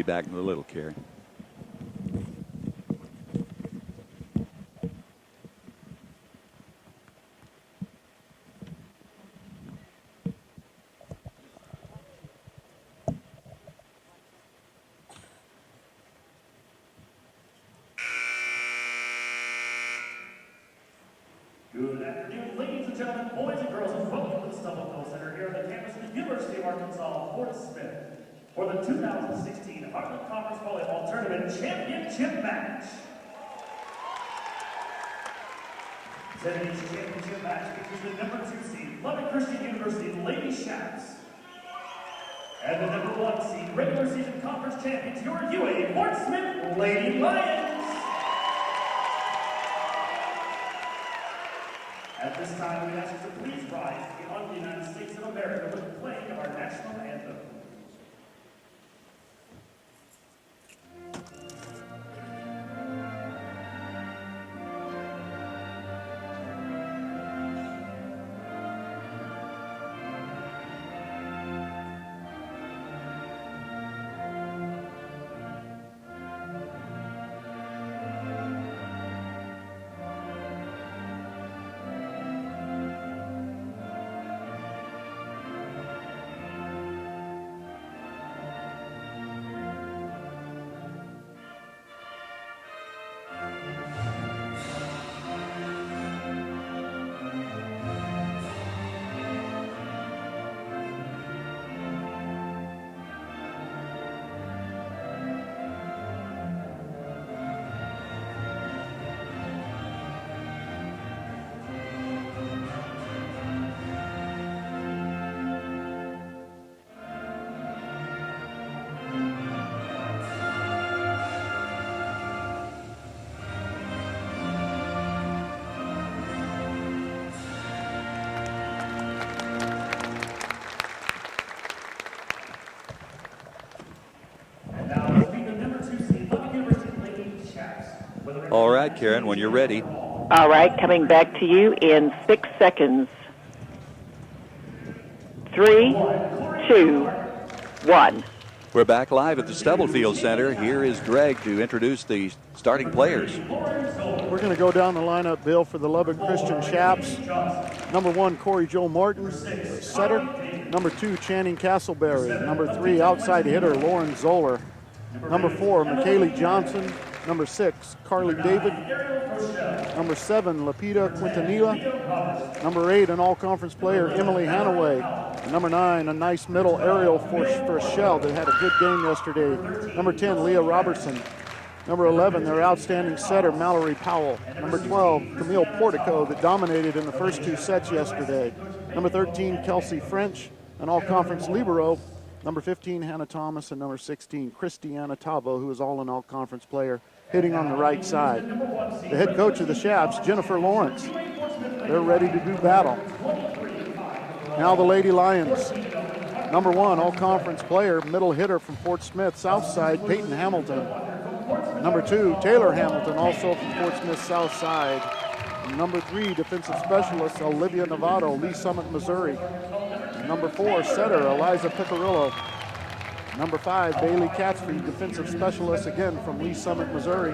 back in a little, Karen. Good afternoon, ladies and gentlemen, boys and girls, and welcome to the Lubbock Center here on the campus of the University of Arkansas, Fort Smith, for the 2016 Heartland Conference Volleyball Tournament Championship match. Today's championship match features the number 2 seed, Lubbock Christian University Lady Shaps, and the number 1 seed, regular season conference champions, your UA Fort Smith Lady Lions. At this time, we ask you to please rise to the honor of the United States of America with the playing of our national anthem. All right, Karen, when you're ready. All right, coming back to you in 6 seconds. 3, 2, 1. We're back live at the Stubblefield Center. Here is Greg to introduce the starting players. We're going to go down the lineup, Bill, for the Lubbock Christian Chaps. Number 1, Corey Joe Martin, setter. Number 2, Channing Castleberry. Number 3, outside hitter, Lauren Zoller. Number 4, McKaylee Johnson. Number 6, Carly David. Number 7, Lapita Quintanilla. Number 8, an all-conference player, Emily Hanaway. Number 9, a nice middle aerial for Shell that had a good game yesterday. Number 10, Leah Robertson. Number 11, their outstanding setter, Mallory Powell. Number 12, Camille Portico, that dominated in the first 2 sets yesterday. Number 13, Kelsey French, an all-conference libero. Number 15, Hannah Thomas, and number 16, Christiana Tavo, who is all an all-conference player, hitting on the right side. The head coach of the Chaps, Jennifer Lawrence. They're ready to do battle. Now the Lady Lions. Number 1, all-conference player, middle hitter from Fort Smith, South Side, Peyton Hamilton. Number 2, Taylor Hamilton, also from Fort Smith, South Side. Number 3, defensive specialist, Olivia Novato, Lee Summit, Missouri. Number 4, setter, Eliza Picarillo. Number 5, Bailey Catsfrey, defensive specialist, again from Lee Summit, Missouri.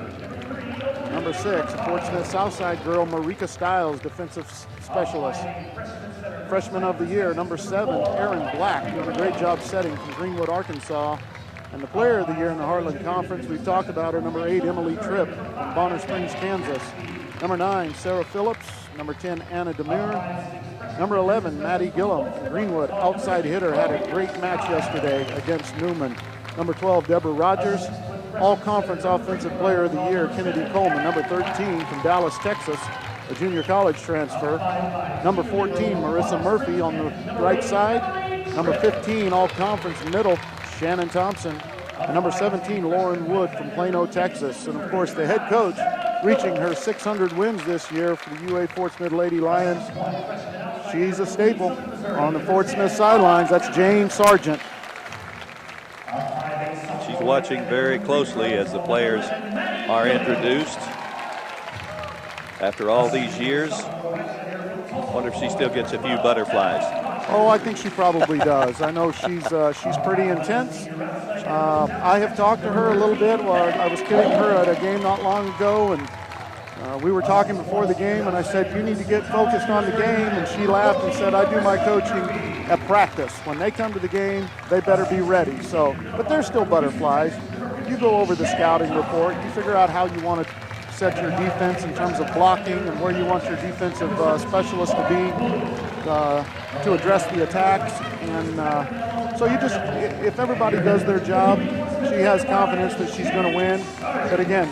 Number 6, Fort Smith Southside girl, Marika Stiles, defensive specialist. Freshman of the year, number 7, Erin Black, doing a great job setting from Greenwood, Arkansas. And the player of the year in the Heartland Conference, we've talked about her, number 8, Emily Tripp from Bonner Springs, Kansas. Number 9, Sarah Phillips. Number 10, Anna Demure. Number 11, Maddie Gillum from Greenwood, outside hitter, had a great match yesterday against Newman. Number 12, Deborah Rogers. All-conference offensive player of the year, Kennedy Coleman. Number 13 from Dallas, Texas, a junior college transfer. Number 14, Marissa Murphy on the right side. Number 15, all-conference middle, Shannon Thompson. And number 17, Lauren Wood from Plano, Texas. And of course, the head coach, reaching her 600 wins this year for the UA Fort Smith Lady Lions. She's a staple on the Fort Smith sidelines. That's Jane Sargent. She's watching very closely as the players are introduced. After all these years, I wonder if she still gets a few butterflies. Oh, I think she probably does. I know she's pretty intense. I have talked to her a little bit. I was kidding her at a game not long ago, and we were talking before the game, and I said, you need to get focused on the game, and she laughed and said, I do my coaching at practice. When they come to the game, they better be ready. So, but they're still butterflies. You go over the scouting report, you figure out how you want to set your defense in terms of blocking and where you want your defensive specialist to be to address the attacks. And so you just, if everybody does their job, she has confidence that she's going to win. But again,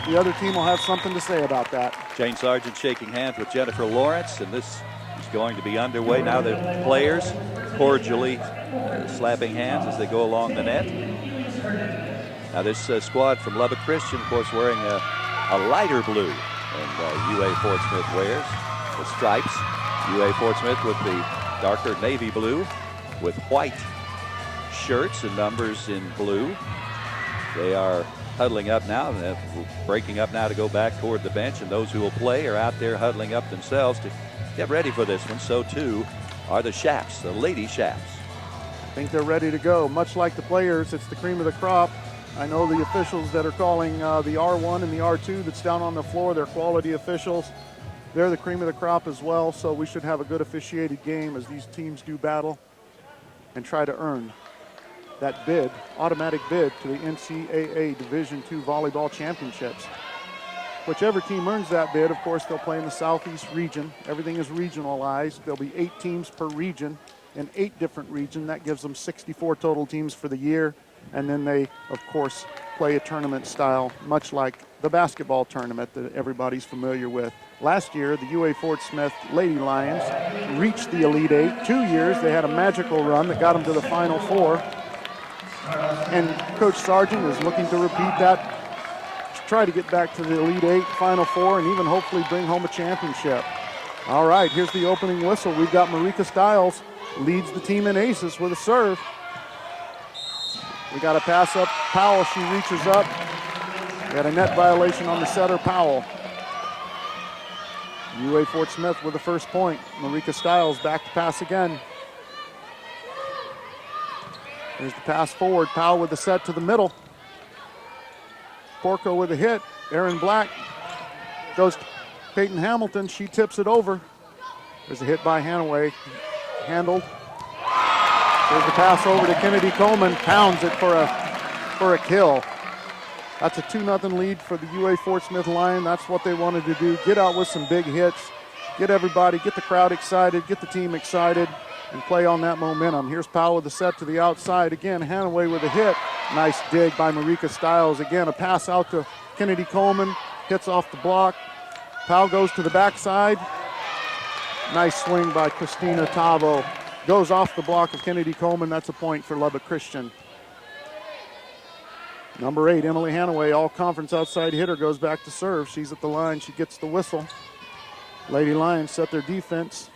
the other team will have something to say about that. Jane Sargent shaking hands with Jennifer Lawrence, and this is going to be underway. Now the players cordially slapping hands as they go along the net. Now this squad from Lubbock Christian, of course, wearing a lighter blue, and UA Fort Smith wears the stripes. UA Fort Smith with the darker navy blue with white shirts and numbers in blue. They are huddling up now, and breaking up now to go back toward the bench, and those who will play are out there huddling up themselves to get ready for this one. So too are the Shaps, the Lady Shaps. I think they're ready to go. Much like the players, it's the cream of the crop. I know the officials that are calling the R1 and the R2 that's down on the floor, they're quality officials. They're the cream of the crop as well, so we should have a good officiated game as these teams do battle and try to earn that bid, automatic bid to the NCAA Division II Volleyball Championships. Whichever team earns that bid, of course, they'll play in the Southeast region. Everything is regionalized. There'll be 8 teams per region in 8 different regions. That gives them 64 total teams for the year. And then they, of course, play a tournament style, much like the basketball tournament that everybody's familiar with. Last year, the UA Fort Smith Lady Lions reached the Elite 8. 2 years, they had a magical run that got them to the Final Four. And Coach Sargent is looking to repeat that, to try to get back to the Elite 8, Final Four, and even hopefully bring home a championship. All right, here's the opening whistle. We've got Marika Stiles leads the team in aces with a serve. We got a pass up. Powell, she reaches up. We got a net violation on the setter, Powell. UA Fort Smith with the first point. Marika Stiles back to pass again. There's the pass forward. Powell with the set to the middle. Porco with a hit. Aaron Black goes to Peyton Hamilton. She tips it over. There's a hit by Hanaway. Handled. There's the pass over to Kennedy Coleman. Pounds it for a kill. That's a 2-0 lead for the UA Fort Smith Lion. That's what they wanted to do. Get out with some big hits. Get everybody, get the crowd excited, get the team excited, and play on that momentum. Here's Powell with the set to the outside. Again, Hanaway with a hit. Nice dig by Marika Stiles. Again, a pass out to Kennedy Coleman. Hits off the block. Powell goes to the backside. Nice swing by Christina Tavo. Goes off the block of Kennedy Coleman. That's a point for Lubbock Christian. Number 8, Emily Hanaway, all-conference outside hitter, goes back to serve. She's at the line. She gets the whistle. Lady Lions set their defense.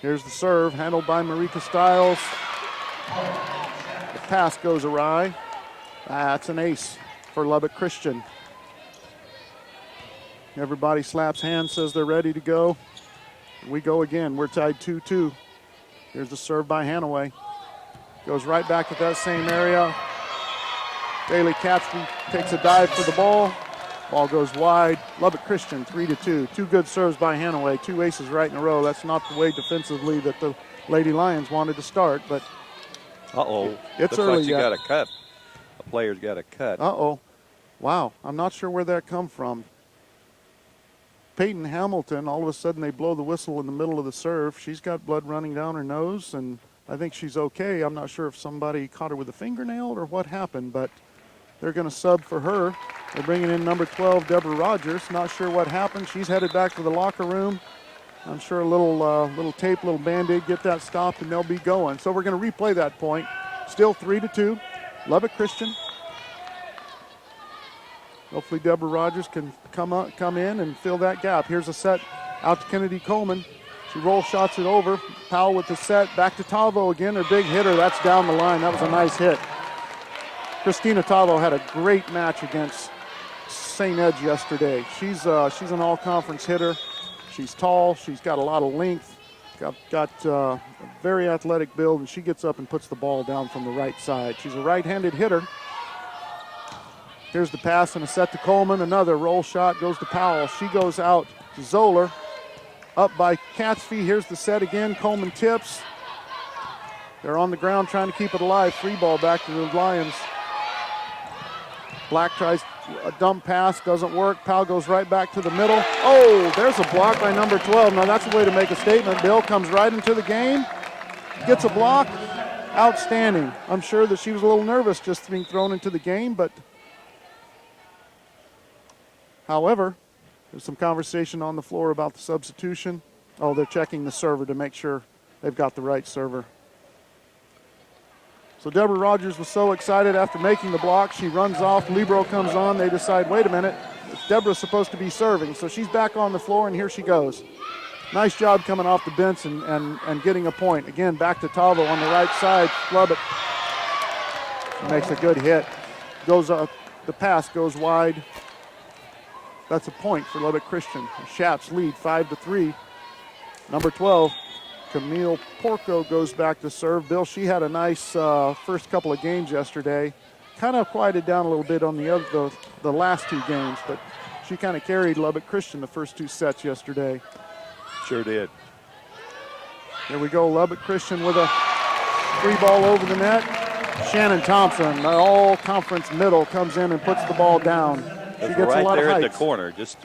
Here's the serve, handled by Marika Stiles. The pass goes awry. That's an ace for Lubbock Christian. Everybody slaps hands, says they're ready to go. We go again. We're tied 2-2. Here's the serve by Hanaway. Goes right back to that same area. Bailey Capsky takes a dive for the ball. Ball goes wide. Lubbock Christian 3-2. 2 good serves by Hanaway. 2 aces right in a row. That's not the way defensively that the Lady Lions wanted to start, but it's early. Like she got a cut. A player's got a cut. Wow, I'm not sure where that come from. Peyton Hamilton, all of a sudden they blow the whistle in the middle of the serve. She's got blood running down her nose, and I think she's okay. I'm not sure if somebody caught her with a fingernail or what happened, but they're going to sub for her. They're bringing in number 12, Deborah Rogers. Not sure what happened. She's headed back to the locker room. I'm sure a little tape, little Band-Aid, get that stopped, and they'll be going. So we're going to replay that point. Still 3-2. Lubbock Christian. Hopefully Deborah Rogers can come in and fill that gap. Here's a set out to Kennedy Coleman. She roll shots it over. Powell with the set. Back to Tavo again. Her big hitter. That's down the line. That was a nice hit. Christina Tavo had a great match against St. Ed's yesterday. She's an all-conference hitter. She's tall. She's got a lot of length. got a very athletic build, and she gets up and puts the ball down from the right side. She's a right-handed hitter. Here's the pass and a set to Coleman. Another roll shot goes to Powell. She goes out to Zoller. Up by Catsby. Here's the set again. Coleman tips. They're on the ground trying to keep it alive. Free ball back to the Lions. Black tries a dump pass. Doesn't work. Powell goes right back to the middle. Oh, there's a block by number 12. Now that's a way to make a statement. Bill comes right into the game. Gets a block. Outstanding. I'm sure that she was a little nervous just being thrown into the game, but however, there's some conversation on the floor about the substitution. Oh, they're checking the server to make sure they've got the right server. So Deborah Rogers was so excited after making the block. She runs off. Libero comes on. They decide, wait a minute, Deborah's supposed to be serving. So she's back on the floor, and here she goes. Nice job coming off the bench and getting a point. Again, back to Tavo on the right side. Lubbock makes a good hit. Goes up. The pass goes wide. That's a point for Lubbock Christian. The Shaps lead 5-3. Number 12, Camille Porco goes back to serve. Bill, she had a nice first couple of games yesterday. Kind of quieted down a little bit on the last two games, but she kind of carried Lubbock Christian the first two sets yesterday. Sure did. Here we go, Lubbock Christian with a free ball over the net. Shannon Thompson, the all-conference middle, comes in and puts the ball down. She gets right a lot there of at heights. the corner, just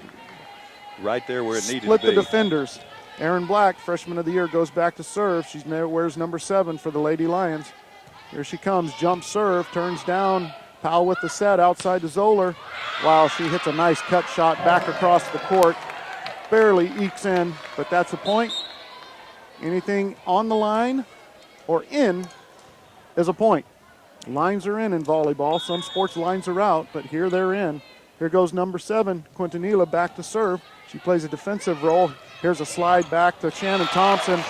right there where it needed Split to be. the defenders. Erin Black, freshman of the year, goes back to serve. She wears number 7 for the Lady Lions. Here she comes, jump serve, turns down. Powell with the set outside to Zoller. Wow, she hits a nice cut shot back across the court. Barely ekes in, but that's a point. Anything on the line or in is a point. Lines are in volleyball. Some sports lines are out, but here they're in. Here goes number 7, Quintanilla, back to serve. She plays a defensive role. Here's a slide back to Shannon Thompson.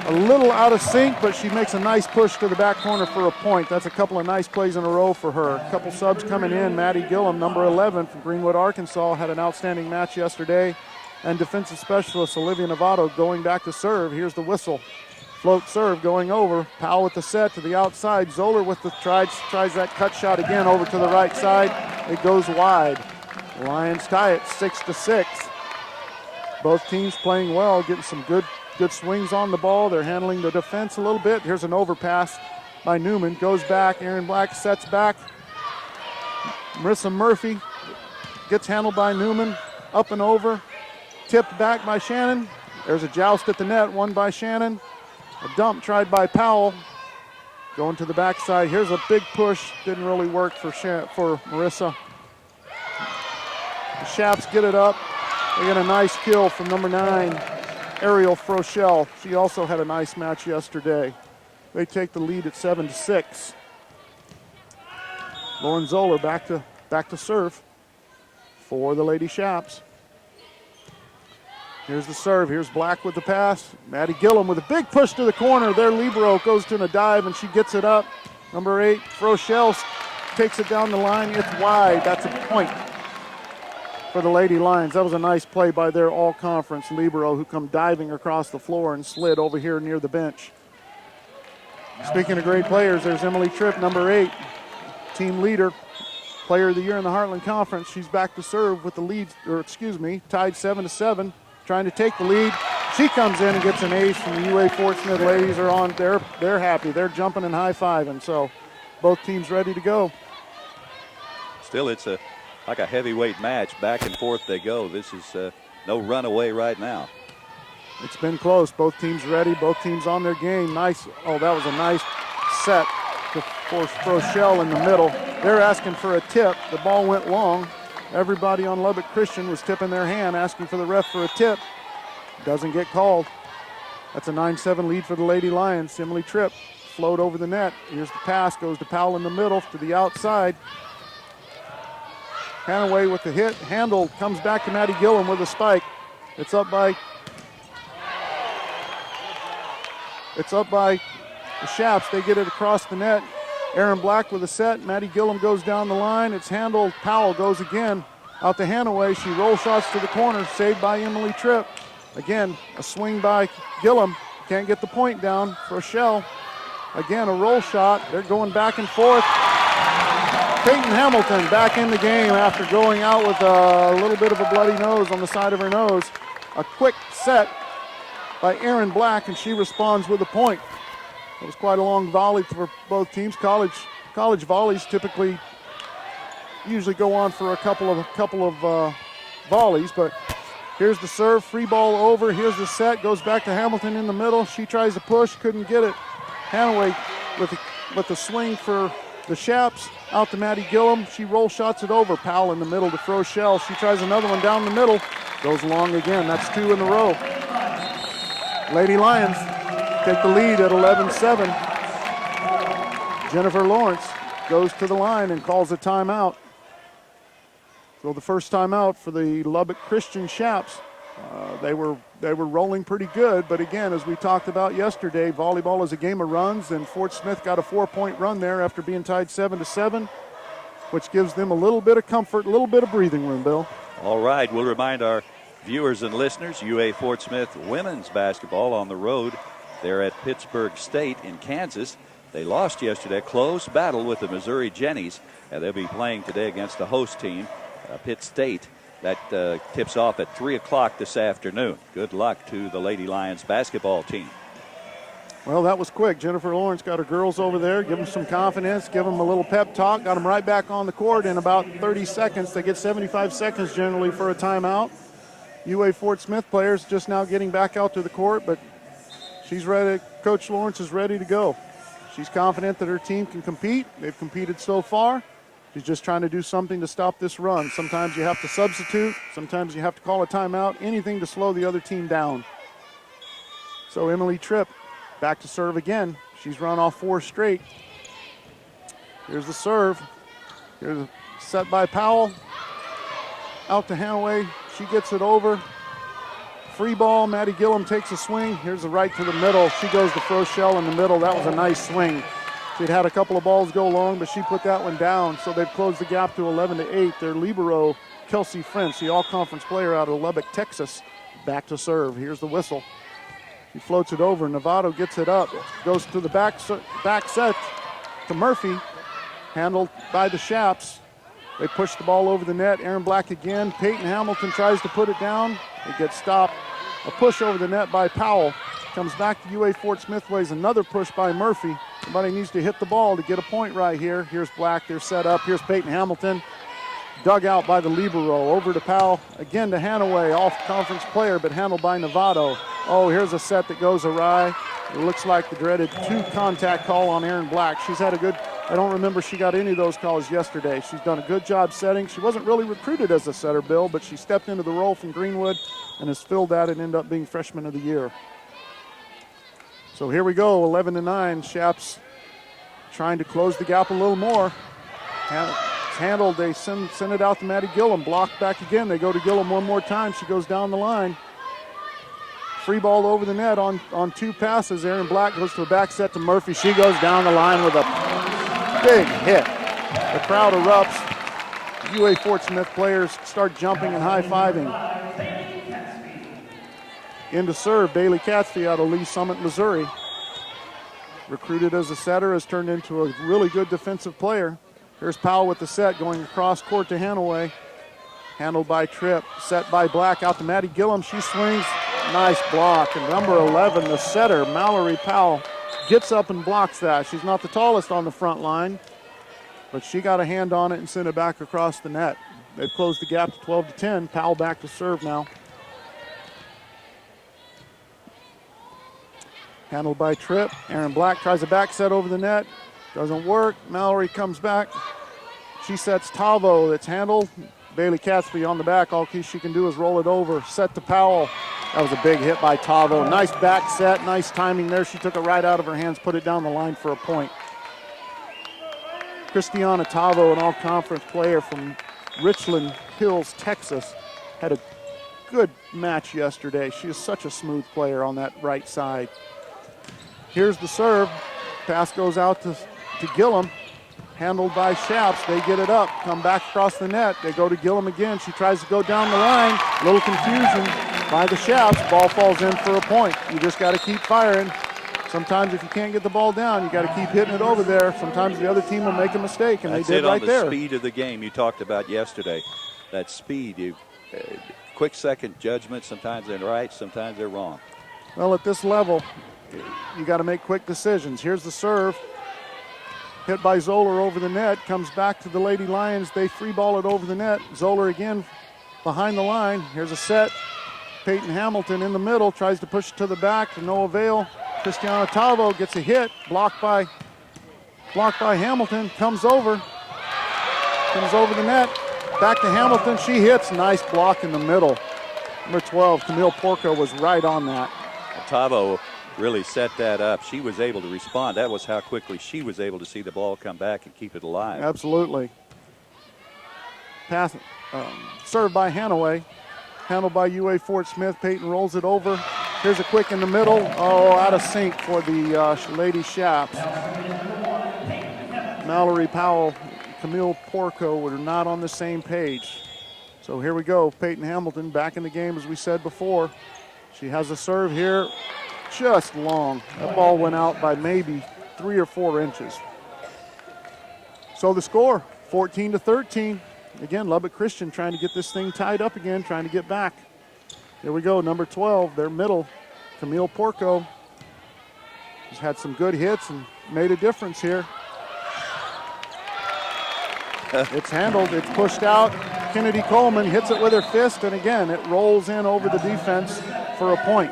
A little out of sync, but she makes a nice push to the back corner for a point. That's a couple of nice plays in a row for her. A couple subs coming in. Maddie Gillum, number 11 from Greenwood, Arkansas, had an outstanding match yesterday. And defensive specialist Olivia Novato going back to serve. Here's the whistle. Float serve going over. Powell with the set to the outside. Zoller with the tries that cut shot again over to the right side. It goes wide. Lions tie it 6-6. Both teams playing well, getting some good swings on the ball. They're handling the defense a little bit. Here's an overpass by Newman. Goes back. Erin Black sets back. Marissa Murphy gets handled by Newman. Up and over. Tipped back by Shannon. There's a joust at the net, won by Shannon. A dump tried by Powell. Going to the backside. Here's a big push. Didn't really work for Marissa. The Shaps get it up. They get a nice kill from number 9, Ariel Froschel. She also had a nice match yesterday. They take the lead at 7-6. Lauren Zoller back to serve for the Lady Shaps. Here's the serve. Here's Black with the pass. Maddie Gillum with a big push to the corner. Their libero goes to a dive, and she gets it up. Number 8, Froschel takes it down the line. It's wide. That's a point for the Lady Lions. That was a nice play by their all-conference libero who come diving across the floor and slid over here near the bench. Speaking of great players, there's Emily Tripp, number 8, team leader, player of the year in the Heartland Conference. She's back to serve with the lead, tied 7-7. Trying to take the lead. She comes in and gets an ace from the UA Fort Smith ladies are on. They're happy. They're jumping and high-fiving. So both teams ready to go. Still, it's like a heavyweight match. Back and forth they go. This is no runaway right now. It's been close. Both teams ready. Both teams on their game. Nice. Oh, that was a nice set to force Froschel in the middle. They're asking for a tip. The ball went long. Everybody on Lubbock Christian was tipping their hand, asking for the ref for a tip. Doesn't get called. That's a 9-7 lead for the Lady Lions. Emily Tripp float over the net. Here's the pass, goes to Powell in the middle to the outside. Hanaway with the hit. Handle comes back to Maddie Gillum with a spike. It's up by the Shaps. They get it across the net. Erin Black with a set. Maddie Gillum goes down the line. It's handled. Powell goes again. Out to Hanaway. She roll shots to the corner. Saved by Emily Tripp. Again, a swing by Gillum. Can't get the point down. Rochelle. Again, a roll shot. They're going back and forth. Peyton Hamilton back in the game after going out with a little bit of a bloody nose on the side of her nose. A quick set by Erin Black, and she responds with a point. It was quite a long volley for both teams. College volleys typically usually go on for a couple of volleys, but here's the serve, free ball over. Here's the set, goes back to Hamilton in the middle. She tries to push, couldn't get it. Hanaway with the swing for the Shaps, out to Maddie Gillum. She roll shots it over. Powell in the middle to Rochelle. She tries another one down the middle. Goes long again. That's 2 in a row. Lady Lions take the lead at 11-7. Jennifer Lawrence goes to the line and calls a timeout. So the first timeout for the Lubbock Christian Shaps. They were rolling pretty good, but again, as we talked about yesterday, volleyball is a game of runs, and Fort Smith got a 4-point run there after being tied 7-7, which gives them a little bit of comfort, a little bit of breathing room, Bill. All right, we'll remind our viewers and listeners, UA Fort Smith women's basketball on the road. They're at Pittsburgh State in Kansas. They lost yesterday, close battle with the Missouri Jennies, and they'll be playing today against the host team, Pitt State. That tips off at 3 o'clock this afternoon. Good luck to the Lady Lions basketball team. Well, that was quick. Jennifer Lawrence got her girls over there, give them some confidence, give them a little pep talk, got them right back on the court in about 30 seconds. They get 75 seconds generally for a timeout. UA Fort Smith players just now getting back out to the court, but she's ready. Coach Lawrence is ready to go. She's confident that her team can compete. They've competed so far. She's just trying to do something to stop this run. Sometimes you have to substitute. Sometimes you have to call a timeout. Anything to slow the other team down. So Emily Tripp back to serve again. She's run off 4 straight. Here's the serve. Here's a set by Powell. Out to Hanaway. She gets it over. Free ball. Maddie Gillum takes a swing. Here's the right to the middle. She goes to Rochelle in the middle. That was a nice swing. She'd had a couple of balls go long, but she put that one down, so they've closed the gap to 11-8. Their libero, Kelsey French, the all-conference player out of Lubbock, Texas, back to serve. Here's the whistle. She floats it over. Novato gets it up. Goes to the back set to Murphy, handled by the Shaps. They push the ball over the net. Erin Black again. Peyton Hamilton tries to put it down. It gets stopped. A push over the net by Powell. Comes back to UA Fort Smith ways. Another push by Murphy. Somebody needs to hit the ball to get a point right here. Here's Black. They're set up. Here's Peyton Hamilton. Dug out by the libero. Over to Powell. Again to Hanaway. Off-conference player, but handled by Novato. Oh, here's a set that goes awry. It looks like the dreaded 2-contact call on Erin Black. She's had a good, I don't remember she got any of those calls yesterday. She's done a good job setting. She wasn't really recruited as a setter, Bill, but she stepped into the role from Greenwood and has filled that and ended up being freshman of the year. So here we go, 11-9. Shaps trying to close the gap a little more. It's handled. They send it out to Maddie Gillum. Blocked back again. They go to Gillum one more time. She goes down the line. Free ball over the net on 2 passes. Erin Black goes to a back set to Murphy. She goes down the line with a big hit. The crowd erupts. UA Fort Smith players start jumping and high-fiving. Into serve, Bailey Cathy out of Lee Summit, Missouri. Recruited as a setter, has turned into a really good defensive player. Here's Powell with the set, going across court to Hanaway. Handled by Tripp, set by Black, out to Maddie Gillum. She swings, nice block. And number 11, the setter, Mallory Powell, gets up and blocks that. She's not the tallest on the front line, but she got a hand on it and sent it back across the net. They've closed the gap to 12-10. Powell back to serve now. Handled by Tripp. Erin Black tries a back set over the net. Doesn't work. Mallory comes back. She sets Tavo. That's handled. Bailey Cathy on the back. All she can do is roll it over. Set to Powell. That was a big hit by Tavo. Nice back set. Nice timing there. She took it right out of her hands, put it down the line for a point. Christiana Tavo, an all-conference player from Richland Hills, Texas, had a good match yesterday. She is such a smooth player on that right side. Here's the serve. Pass goes out to Gillum. Handled by Shaps. They get it up. Come back across the net. They go to Gillum again. She tries to go down the line. A little confusion. by the Shaps. Ball falls in for a point. You just got to keep firing. Sometimes if you can't get the ball down, you got to keep hitting it over there. Sometimes the other team will make a mistake, and That's they did right there. That's the speed of the game you talked about yesterday. That speed, quick second judgment. Sometimes they're right, sometimes they're wrong. Well, at this level, you got to make quick decisions. Here's the serve. Hit by Zoller over the net. Comes back to the Lady Lions. They free ball it over the net. Zoller again behind the line. Here's a set. Peyton Hamilton in the middle. Tries to push it to the back to no avail. Cristiano Tavo gets a hit. Blocked by Hamilton. Comes over the net. Back to Hamilton. She hits. Nice block in the middle. Number 12, Camille Porco, was right on that. Tavo really set that up. She was able to respond. That was how quickly she was able to see the ball come back and keep it alive. Absolutely. Pass, served by Hanaway. Handled by UA Fort Smith. Peyton rolls it over. Here's a quick in the middle. Oh, out of sync for the Lady Shaps. Mallory Powell, Camille Porco were not on the same page. So here we go. Peyton Hamilton back in the game as we said before. She has a serve here. Just long. That ball went out by maybe 3 or 4 inches. So the score, 14-13. Again, Lubbock Christian trying to get this thing tied up again, trying to get back. Here we go, number 12, their middle, Camille Porco. Has had some good hits and made a difference here. It's handled, it's pushed out. Kennedy Coleman hits it with her fist, and again, it rolls in over the defense for a point.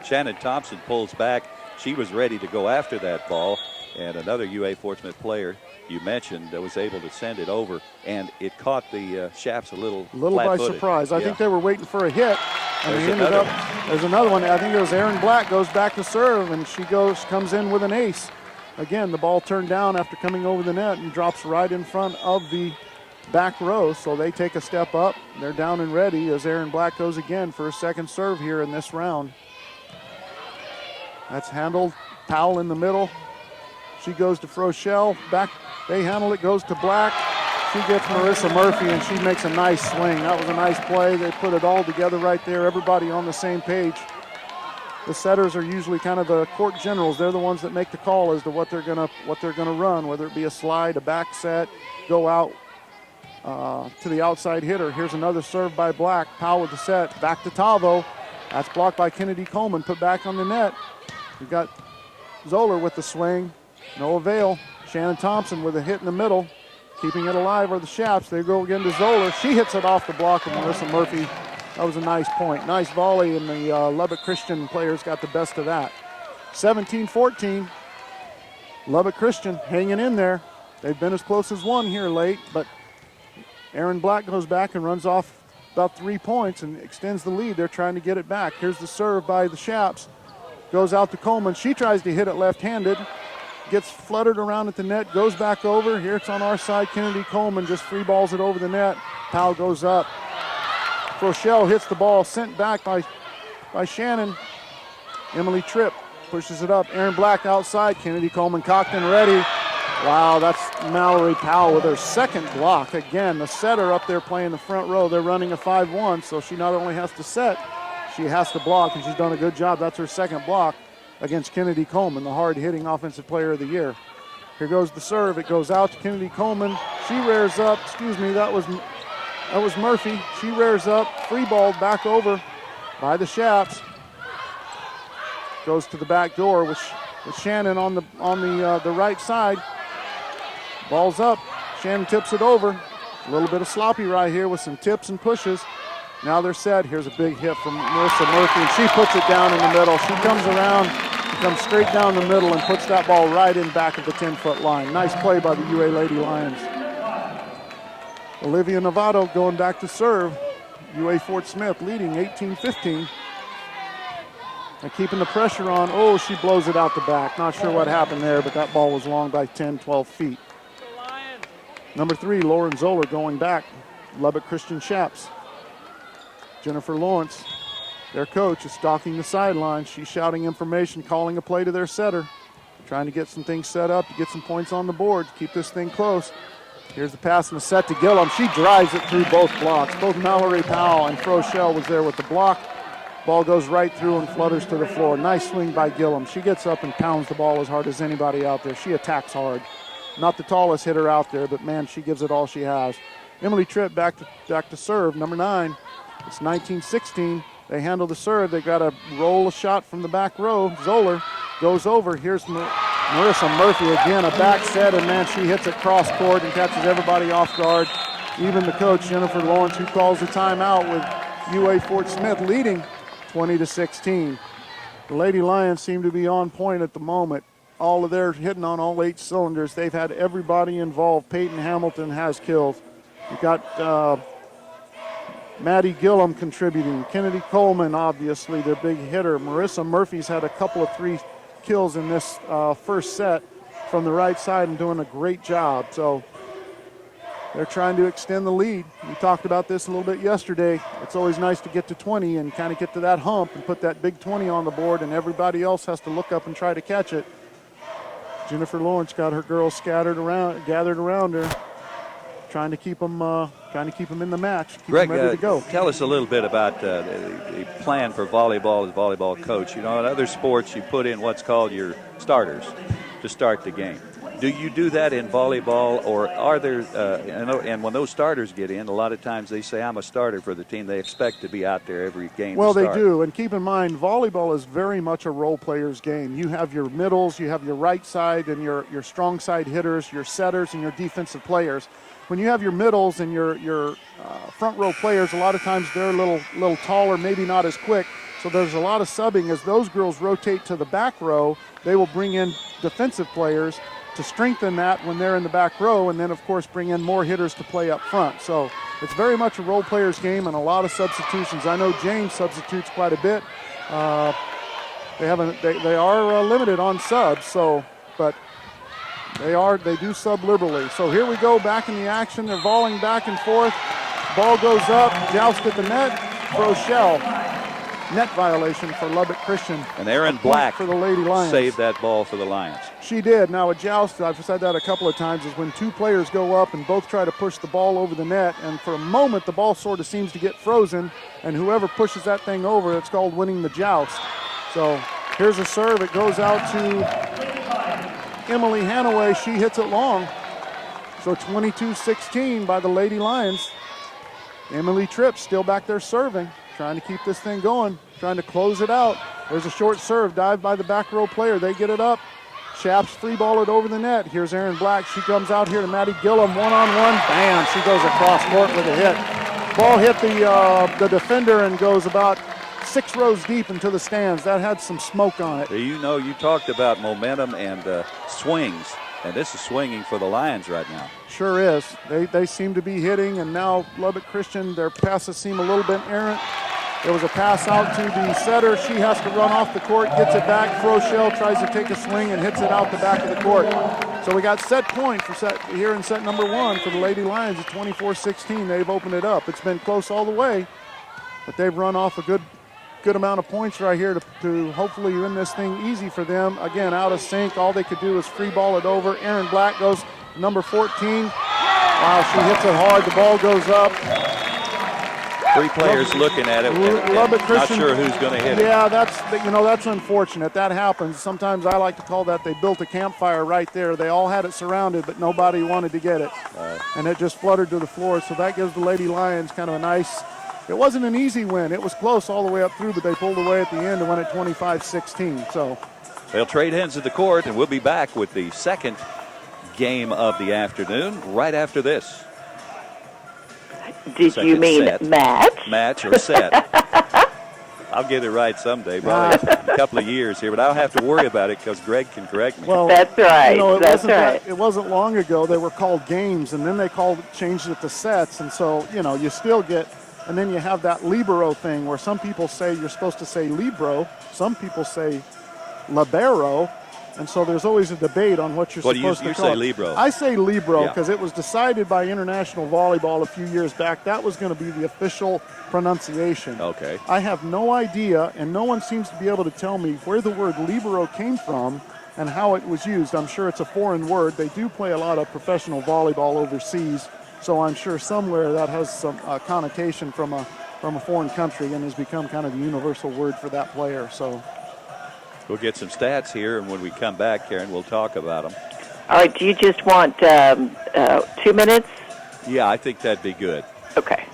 Shannon Thompson pulls back. She was ready to go after that ball, and another UA Fort Smith player you mentioned was able to send it over, and it caught the Shaps a little by surprise. I think they were waiting for a hit, and they ended up. There's another one. I think it was Aaron Black goes back to serve, and she comes in with an ace. Again, the ball turned down after coming over the net and drops right in front of the back row, so they take a step up. They're down and ready as Aaron Black goes again for a second serve here in this round. That's handled. Powell in the middle. She goes to Frochelle. Back. They handle it. Goes to Black. She gets Marissa Murphy, and she makes a nice swing. That was a nice play. They put it all together right there. Everybody on the same page. The setters are usually kind of the court generals. They're the ones that make the call as to what they're gonna run, whether it be a slide, a back set, go out to the outside hitter. Here's another serve by Black. Powell with the set. Back to Tavo. That's blocked by Kennedy Coleman. Put back on the net. We've got Zoller with the swing. No avail. Shannon Thompson with a hit in the middle. Keeping it alive are the Shaps. They go again to Zoller. She hits it off the block of Marissa Murphy. That was a nice point. Nice volley, and the Lubbock Christian players got the best of that. 17-14. Lubbock Christian hanging in there. They've been as close as one here late, but Aaron Black goes back and runs off about 3 points and extends the lead. They're trying to get it back. Here's the serve by the Shaps. Goes out to Coleman. She tries to hit it left-handed. Gets fluttered around at the net. Goes back over. Here it's on our side. Kennedy Coleman just free balls it over the net. Powell goes up. Frochelle hits the ball. Sent back by Shannon. Emily Tripp pushes it up. Aaron Black outside. Kennedy Coleman cocked and ready. Wow, that's Mallory Powell with her second block. Again, the setter up there playing the front row. They're running a 5-1, so she not only has to set, she has to block, and she's done a good job. That's her second block against Kennedy Coleman, the hard-hitting offensive player of the year. Here goes the serve. It goes out to Kennedy Coleman. She rears up. Excuse me, that was Murphy. She rears up. Free ball back over by the Shaps. Goes to the back door with Shannon on the right side. Ball's up. Shannon tips it over. A little bit of sloppy right here with some tips and pushes. Now they're set. Here's a big hit from Marissa Murphy, and she puts it down in the middle. She comes around, comes straight down the middle, and puts that ball right in back of the 10-foot line. Nice play by the UA Lady Lions. Olivia Novato going back to serve. UA Fort Smith leading 18-15. And keeping the pressure on. Oh, she blows it out the back. Not sure what happened there, but that ball was long by 10, 12 feet. Number 3, Lauren Zoller going back. Lubbock Christian Shaps. Jennifer Lawrence, their coach, is stalking the sideline. She's shouting information, calling a play to their setter, trying to get some things set up to get some points on the board, to keep this thing close. Here's the pass and the set to Gillum. She drives it through both blocks. Both Mallory Powell and Frochelle was there with the block. Ball goes right through and flutters to the floor. Nice swing by Gillum. She gets up and pounds the ball as hard as anybody out there. She attacks hard. Not the tallest hitter out there, but man, she gives it all she has. Emily Tripp back to serve, number 9. It's 19-16. They handle the serve. They got to roll a shot from the back row. Zoller goes over. Here's Marissa Murphy again, a back set, and man, she hits it cross court and catches everybody off guard. Even the coach, Jennifer Lawrence, who calls the timeout with UA Fort Smith leading 20-16. The Lady Lions seem to be on point at the moment. All of their hitting on all 8 cylinders. They've had everybody involved. Peyton Hamilton has kills. You've got Maddie Gillum contributing. Kennedy Coleman, obviously, their big hitter. Marissa Murphy's had a couple of 3 kills in this first set from the right side and doing a great job. So they're trying to extend the lead. We talked about this a little bit yesterday. It's always nice to get to 20 and kind of get to that hump and put that big 20 on the board, and everybody else has to look up and try to catch it. Jennifer Lawrence got her girls gathered around her, trying to keep them in the match, keep Greg, them ready to go. Tell us a little bit about the plan for volleyball as a volleyball coach. You know, in other sports, you put in what's called your starters to start the game. Do you do that in volleyball, or are there, and when those starters get in, a lot of times they say, I'm a starter for the team. They expect to be out there every game. Well, they do, and keep in mind, volleyball is very much a role player's game. You have your middles, you have your right side and your strong side hitters, your setters, and your defensive players. When you have your middles and your front row players, a lot of times they're a little taller, maybe not as quick. So there's a lot of subbing. As those girls rotate to the back row, they will bring in defensive players to strengthen that when they're in the back row, and then, of course, bring in more hitters to play up front. So it's very much a role player's game and a lot of substitutions. I know James substitutes quite a bit. They are limited on subs, but they do sub liberally. So here we go, back in the action. They're volleying back and forth. Ball goes up, joust at the net, Rochelle. Net violation for Lubbock Christian. And Erin Black for the Lady Lions. Saved that ball for the Lions. She did. Now a joust, I've said that a couple of times, is when 2 players go up and both try to push the ball over the net, and for a moment the ball sort of seems to get frozen, and whoever pushes that thing over, it's called winning the joust. So here's a serve. It goes out to Emily Hanaway. She hits it long. So 22-16 by the Lady Lions. Emily Tripp still back there serving, trying to keep this thing going, trying to close it out. There's a short serve, dive by the back row player. They get it up. Shaps free ball it over the net. Here's Erin Black. She comes out here to Maddie Gillum, one-on-one. Bam, she goes across court with a hit. Ball hit the defender and goes about 6 rows deep into the stands. That had some smoke on it. You know, you talked about momentum and swings, and this is swinging for the Lions right now. Sure is. They seem to be hitting, and now Lubbock Christian, their passes seem a little bit errant. There was a pass out to the setter. She has to run off the court, gets it back. Frochelle tries to take a swing and hits it out the back of the court. So we got set point here in set number 1 for the Lady Lions at 24-16. They've opened it up. It's been close all the way, but they've run off a good amount of points right here to hopefully win this thing easy for them. Again, out of sync. All they could do is free ball it over. Erin Black goes number 14. Wow, she hits it hard. The ball goes up. 3 players looking at it. Lubbock Christian, not sure who's going to hit it. Yeah, that's unfortunate. That happens. Sometimes I like to call that they built a campfire right there. They all had it surrounded, but nobody wanted to get it. And it just fluttered to the floor. So that gives the Lady Lions kind of a nice, it wasn't an easy win. It was close all the way up through, but they pulled away at the end and won it 25-16. So they'll trade hands at the court, and we'll be back with the second game of the afternoon right after this. Did you mean set. match? Match or set. I'll get it right someday, probably a couple of years here, but I don't have to worry about it because Greg can correct me. Well, that's right. It wasn't long ago they were called games, and then they changed it to sets, and so you still get, and then you have that libero thing where some people say you're supposed to say libero, some people say libero. And so there's always a debate on what you're supposed to call it. You say libero. I say libero because it was decided by International Volleyball a few years back. That was going to be the official pronunciation. Okay. I have no idea, and no one seems to be able to tell me where the word libero came from and how it was used. I'm sure it's a foreign word. They do play a lot of professional volleyball overseas, so I'm sure somewhere that has some connotation from a from a foreign country and has become kind of the universal word for that player. So we'll get some stats here, and when we come back, Karen, we'll talk about them. All right, do you just want 2 minutes? Yeah, I think that'd be good. Okay.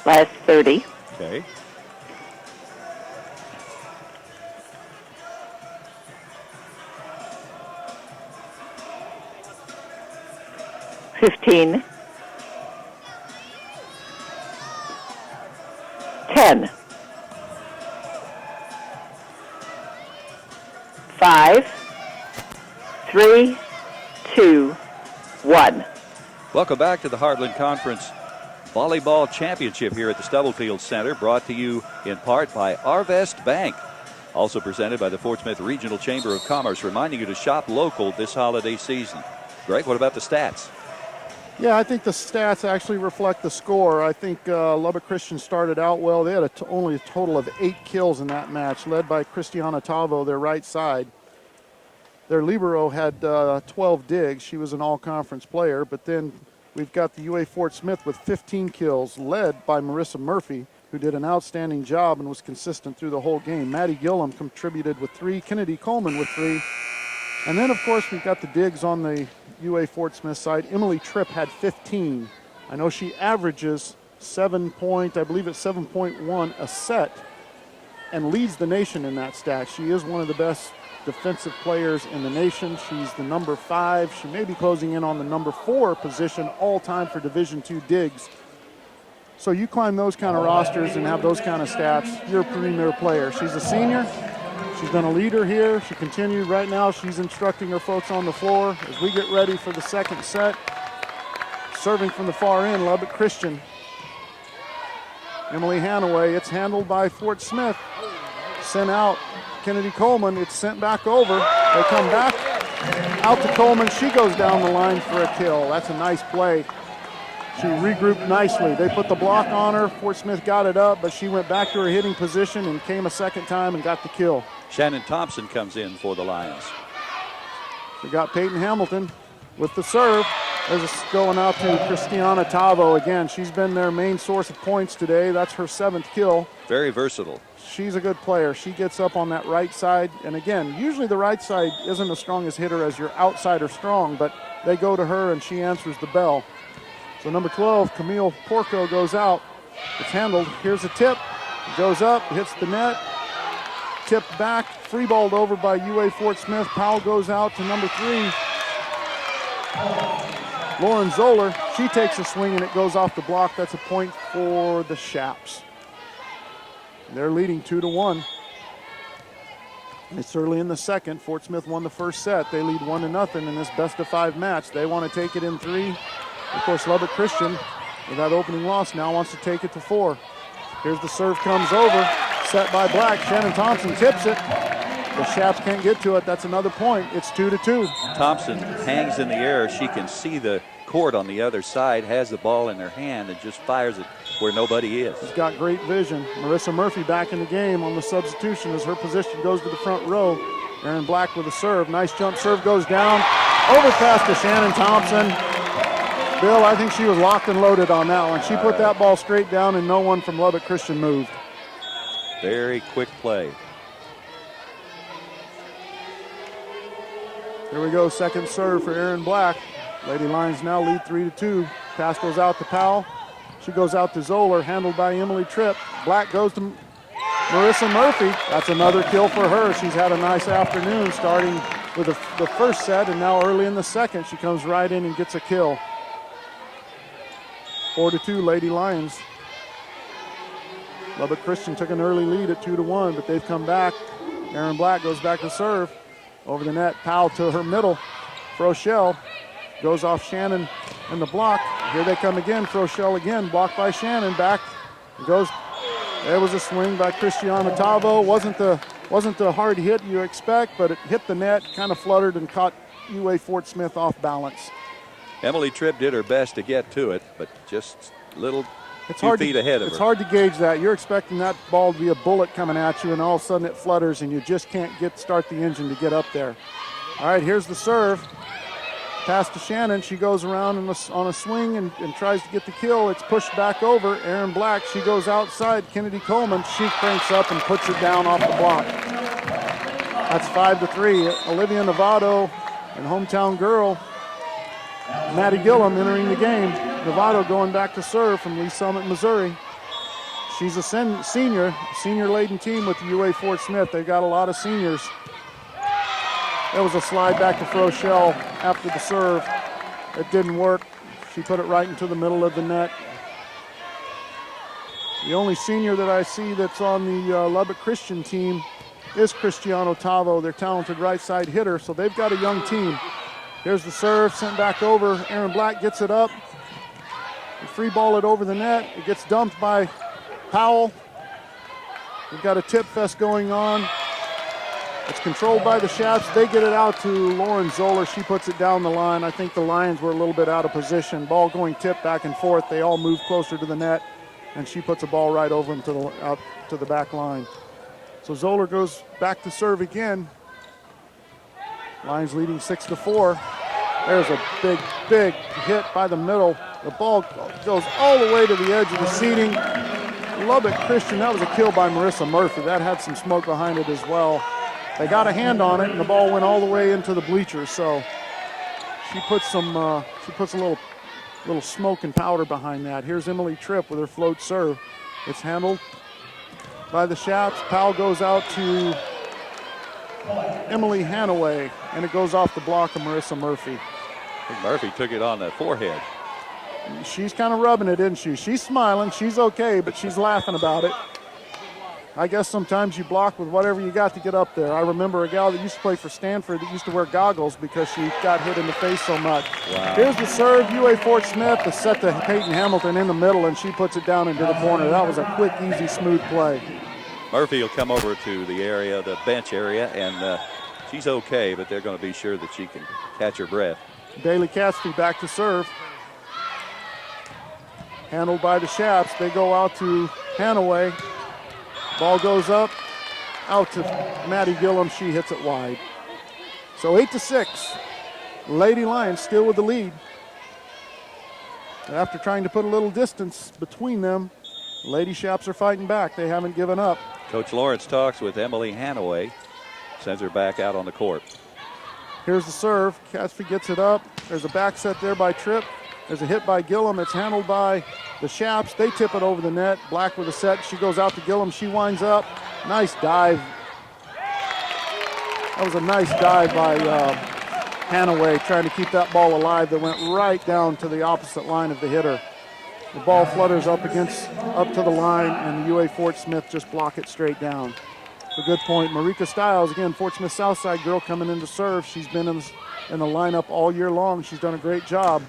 Last 30. Okay. $15. 10. 5. 3. 2. 1. Welcome back to the Heartland Conference Volleyball Championship here at the Stubblefield Center, brought to you in part by Arvest Bank. Also presented by the Fort Smith Regional Chamber of Commerce, reminding you to shop local this holiday season. Greg, what about the stats? yeah, I think the stats actually reflect the score. I think Lubbock Christian started out well. They had only a total of 8 kills in that match, led by Christiana Tavo, their right side. Their libero had 12 digs. She was an all-conference player, but then we've got the UA Fort Smith with 15 kills, led by Marissa Murphy, who did an outstanding job and was consistent through the whole game. Maddie Gillum contributed with 3, Kennedy Coleman with 3. And then, of course, we've got the digs on the UA Fort Smith side. Emily Tripp had 15. I know she averages 7.1 a set and leads the nation in that stat. She is one of the best defensive players in the nation. She's the number 5. She may be closing in on the number 4 position all time for Division II digs. So you climb those kind of rosters and have those kind of stats, you're a premier player. She's a senior. She's been a leader here. She continued. Right now she's instructing her folks on the floor as we get ready for the second set. Serving from the far end, Lubbock Christian. Emily Hanaway. It's handled by Fort Smith. Sent out. Kennedy Coleman, it's sent back over. They come back out to Coleman. She goes down the line for a kill. That's a nice play. She regrouped nicely. They put the block on her. Fort Smith got it up, but she went back to her hitting position and came a second time and got the kill. Shannon Thompson comes in for the Lions. We got Peyton Hamilton with the serve. There's a going out to Christiana Tavo again. She's been their main source of points today. That's her 7th kill. Very versatile. She's a good player. She gets up on that right side. And again, usually the right side isn't as strong as hitter as your outside or strong, but they go to her and she answers the bell. So number 12, Camille Porco goes out. It's handled. Here's a tip. It goes up, hits the net. Tipped back, free balled over by UA Fort Smith. Powell goes out to number 3. Lauren Zoller, she takes a swing and it goes off the block. That's a point for the Shaps. They're leading 2-1. It's early in the second. Fort Smith won the first set. They lead 1-0 in this best-of-5 match. They want to take it in 3. Of course, Lubbock Christian, with that opening loss, now wants to take it to 4. Here's the serve, comes over, set by Black. Shannon Thompson tips it. The Shaps can't get to it. That's another point. It's 2-2. Thompson hangs in the air. She can see the court on the other side, has the ball in her hand, and just fires it where nobody is. She's got great vision. Marissa Murphy back in the game on the substitution as her position goes to the front row. Aaron Black with a serve. Nice jump serve goes down. Overpass to Shannon Thompson. Bill, I think she was locked and loaded on that one. She put that ball straight down and no one from Lubbock Christian moved. Very quick play. Here we go, second serve for Aaron Black. Lady Lions now lead 3-2. Pass goes out to Powell. She goes out to Zoller, handled by Emily Tripp. Black goes to Marissa Murphy. That's another kill for her. She's had a nice afternoon starting with the first set, and now early in the second, she comes right in and gets a kill. 4-2 Lady Lions. Lubbock Christian took an early lead at 2-1, but they've come back. Aaron Black goes back to serve. Over the net, Powell to her middle. Froschel goes off Shannon in the block. Here they come again. Froschel again, blocked by Shannon. Back. It goes There was a swing by Cristiano Tavo. Wasn't the hard hit you expect, but it hit the net, kind of fluttered and caught UA Fort Smith off balance. Emily Tripp did her best to get to it, but just little It's few feet ahead of her. It's hard to gauge that. You're expecting that ball to be a bullet coming at you, and all of a sudden it flutters, and you just can't start the engine to get up there. All right, here's the serve. Pass to Shannon. She goes around on a swing and tries to get the kill. It's pushed back over. Erin Black, she goes outside. Kennedy Coleman, she cranks up and puts it down off the block. That's 5-3. Olivia Novato and hometown girl Maddie Gillum entering the game. Novato going back to serve from Lee Summit, Missouri. She's a senior-laden team with UA Fort Smith. They've got a lot of seniors. There was a slide back to Frochelle after the serve. It didn't work. She put it right into the middle of the net. The only senior that I see that's on the Lubbock Christian team is Cristiano Tavo, their talented right side hitter, so they've got a young team. Here's the serve, sent back over. Erin Black gets it up. They free ball it over the net. It gets dumped by Powell. We've got a tip fest going on. It's controlled by the Shaps. They get it out to Lauren Zoller. She puts it down the line. I think the Lions were a little bit out of position. Ball going tip back and forth. They all move closer to the net, and she puts a ball right over them out to the back line. So Zoller goes back to serve again. Lions leading 6-4. There's a big hit by the middle. The ball goes all the way to the edge of the seating. Lubbock Christian, that was a kill by Marissa Murphy. That had some smoke behind it as well. They got a hand on it, and the ball went all the way into the bleachers. So she puts a little smoke and powder behind that. Here's Emily Tripp with her float serve. It's handled by the Shaps. Powell goes out to Emily Hanaway, and it goes off the block of Marissa Murphy. I think Murphy took it on the forehead. She's kind of rubbing it, isn't she? She's smiling. She's okay, but she's laughing about it. I guess sometimes you block with whatever you got to get up there. I remember a gal that used to play for Stanford that used to wear goggles because she got hit in the face so much. Wow. Here's the serve. UA Fort Smith is set to Peyton Hamilton in the middle, and she puts it down into the corner. That was a quick, easy, smooth play. Murphy will come over to the area, the bench area, and she's okay, but they're going to be sure that she can catch her breath. Bailey Catsby back to serve. Handled by the Shaps. They go out to Hanaway. Ball goes up, out to Maddie Gillum. She hits it wide. So 8-6. Lady Lions still with the lead. After trying to put a little distance between them, Lady Shaps are fighting back. They haven't given up. Coach Lawrence talks with Emily Hanaway, sends her back out on the court. Here's the serve. Catsby gets it up. There's a back set there by Tripp. There's a hit by Gillum. It's handled by the Shaps. They tip it over the net. Black with a set. She goes out to Gillum. She winds up. Nice dive. That was a nice dive by Hanaway, trying to keep that ball alive that went right down to the opposite line of the hitter. The ball flutters up to the line, and the UA Fort Smith just block it straight down. It's a good point. Marika Stiles, again, Fort Smith Southside girl coming in to serve. She's been in the lineup all year long. She's done a great job.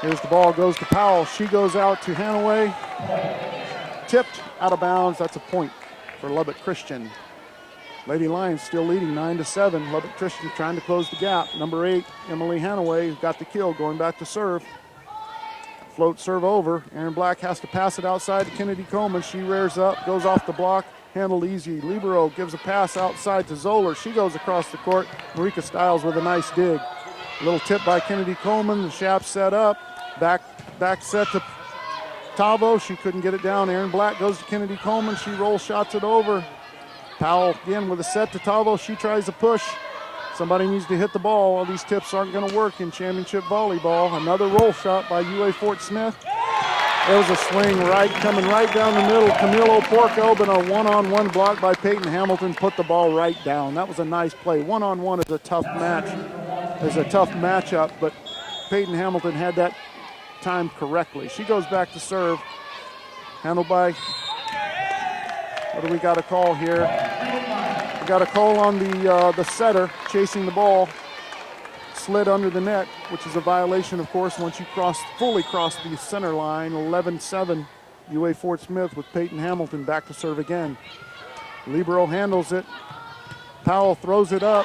Here's the ball, goes to Powell. She goes out to Hanaway. Tipped out of bounds. That's a point for Lubbock Christian. Lady Lions still leading 9-7. Lubbock Christian trying to close the gap. Number 8, Emily Hanaway, got the kill, going back to serve. Float serve over. Erin Black has to pass it outside to Kennedy Coleman. She rears up, goes off the block, handled easy. Libero gives a pass outside to Zoller. She goes across the court. Marika Stiles with a nice dig. A little tip by Kennedy Coleman. The Shaps set up. Back set to Tavo. She couldn't get it down. Erin Black goes to Kennedy Coleman. She rolls, shots it over. Powell again with a set to Tavo. She tries to push. Somebody needs to hit the ball. All these tips aren't going to work in championship volleyball. Another roll shot by UA Fort Smith. There was a swing coming right down the middle. Camilo Porco, but a one-on-one block by Peyton Hamilton put the ball right down. That was a nice play. One-on-one is a tough match. It's a tough matchup, but Peyton Hamilton had that timed correctly. She goes back to serve. Handled by, what do we got a call here? We got a call on the setter chasing the ball. Slid under the net, which is a violation, of course, once you fully cross the center line. 11-7 UA Fort Smith with Peyton Hamilton back to serve again. Libero handles it. Powell throws it up.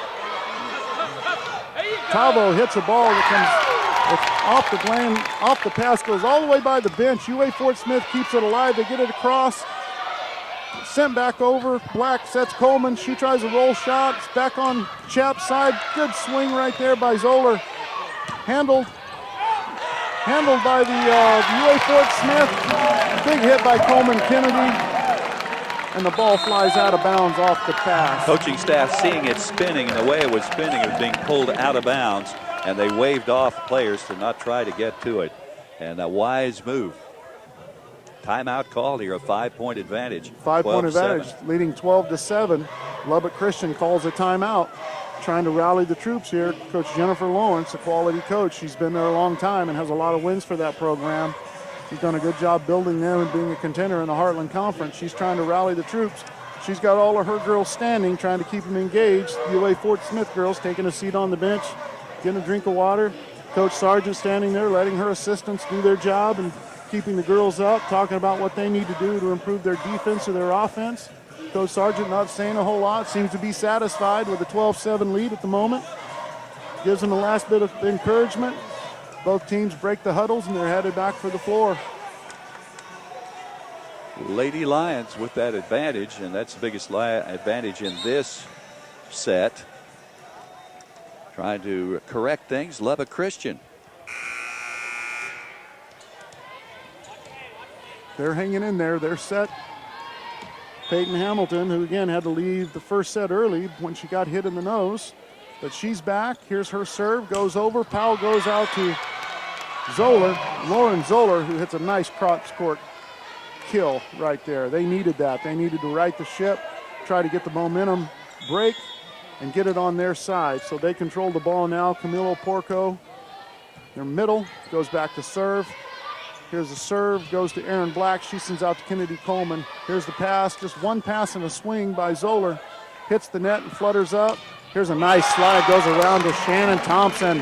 Tavo hits a ball that comes off the pass, goes all the way by the bench. UA Fort Smith keeps it alive. They get it across. Sent back over. Black sets Coleman. She tries a roll shot. It's back on Chap's side. Good swing right there by Zoller. Handled by the UA Fort Smith. Big hit by Coleman Kennedy. And the ball flies out of bounds off the pass. Coaching staff seeing it spinning, and the way it was spinning, it was being pulled out of bounds, and they waved off players to not try to get to it. And a wise move. Timeout called here, a 5-point advantage. 5-point advantage, leading 12-7. Lubbock Christian calls a timeout, trying to rally the troops here. Coach Jennifer Lawrence, a quality coach. She's been there a long time and has a lot of wins for that program. She's done a good job building them and being a contender in the Heartland Conference. She's trying to rally the troops. She's got all of her girls standing, trying to keep them engaged. UA Fort Smith girls taking a seat on the bench, getting a drink of water. Coach Sargent standing there, letting her assistants do their job and keeping the girls up, talking about what they need to do to improve their defense or their offense. Coach Sargent not saying a whole lot, seems to be satisfied with a 12-7 lead at the moment. Gives them the last bit of encouragement. Both teams break the huddles and they're headed back for the floor. Lady Lions with that advantage, and that's the biggest advantage in this set. Trying to correct things, Lubbock Christian. They're hanging in there. They're set. Peyton Hamilton, who again had to leave the first set early when she got hit in the nose. But she's back. Here's her serve. Goes over. Powell goes out to Zoller. Lauren Zoller, who hits a nice cross-court kill right there. They needed that. They needed to right the ship, try to get the momentum break, and get it on their side. So they control the ball now. Camilo Porco, their middle, goes back to serve. Here's the serve, goes to Aaron Black. She sends out to Kennedy Coleman. Here's the pass, just one pass and a swing by Zoller. Hits the net and flutters up. Here's a nice slide, goes around to Shannon Thompson.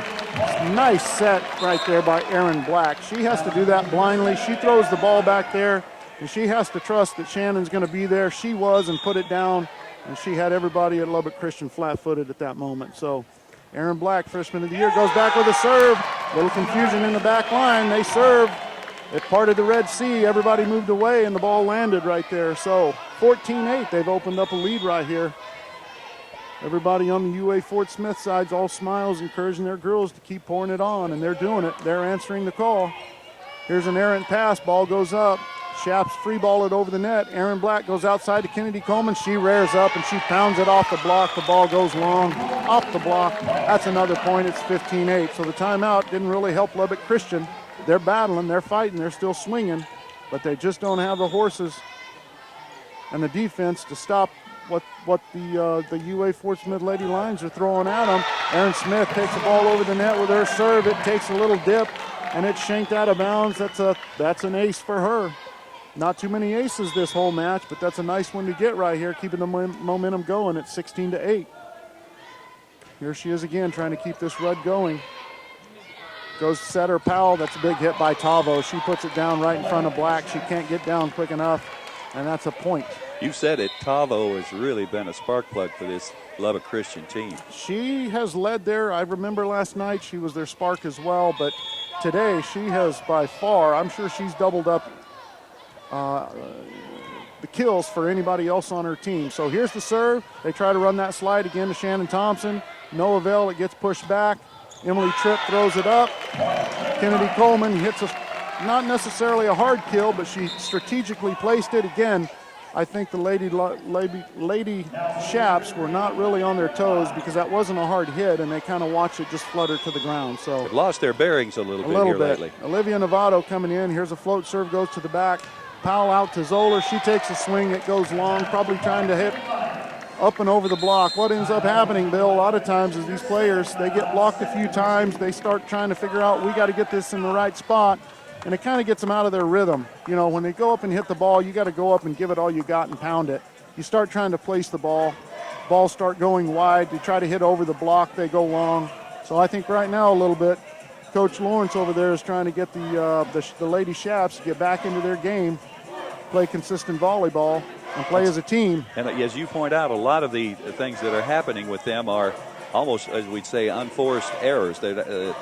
Nice set right there by Aaron Black. She has to do that blindly. She throws the ball back there, and she has to trust that Shannon's going to be there. She was, and put it down, and she had everybody at Lubbock Christian flat-footed at that moment. So Aaron Black, freshman of the year, goes back with a serve. Little confusion in the back line. They serve. It parted the Red Sea. Everybody moved away, and the ball landed right there. So 14-8, they've opened up a lead right here. Everybody on the UA Fort Smith side's all smiles, encouraging their girls to keep pouring it on, and they're doing it. They're answering the call. Here's an errant pass. Ball goes up. Shaps free ball it over the net. Aaron Black goes outside to Kennedy Coleman. She rears up, and she pounds it off the block. The ball goes long off the block. That's another point. It's 15-8. So the timeout didn't really help Lubbock Christian. They're battling. They're fighting. They're still swinging, but they just don't have the horses and the defense to stop what the UA Fort Smith Lady Lions are throwing at them. Aaron Smith takes the ball over the net with her serve. It takes a little dip, and it's shanked out of bounds. That's an ace for her. Not too many aces this whole match, but that's a nice one to get right here, keeping the momentum going at 16-8. Here she is again, trying to keep this run going. Goes setter Powell. That's a big hit by Tavo. She puts it down right in front of Black. She can't get down quick enough, and that's a point. You said it, Tavo has really been a spark plug for this Lubbock Christian team. She has led there. I remember last night she was their spark as well, but today she has by far, I'm sure she's doubled up the kills for anybody else on her team. So here's the serve. They try to run that slide again to Shannon Thompson. No avail. It gets pushed back. Emily Tripp throws it up. Kennedy Coleman hits not necessarily a hard kill, but she strategically placed it. Again, I think the Lady Shaps were not really on their toes because that wasn't a hard hit, and they kind of watched it just flutter to the ground. So they've lost their bearings a little bit lately. Olivia Novato coming in. Here's a float serve, goes to the back. Powell out to Zoller. She takes a swing. It goes long, probably trying to hit up and over the block. What ends up happening, Bill, a lot of times is these players, they get blocked a few times. They start trying to figure out, we got to get this in the right spot. And it kind of gets them out of their rhythm. You know, when they go up and hit the ball, you got to go up and give it all you got and pound it. You start trying to place the ball. Balls start going wide. You try to hit over the block, they go long. So I think right now a little bit, Coach Lawrence over there is trying to get the Lady Shaps to get back into their game, play consistent volleyball and play as a team. And as you point out, a lot of the things that are happening with them are almost, as we'd say, unforced errors. The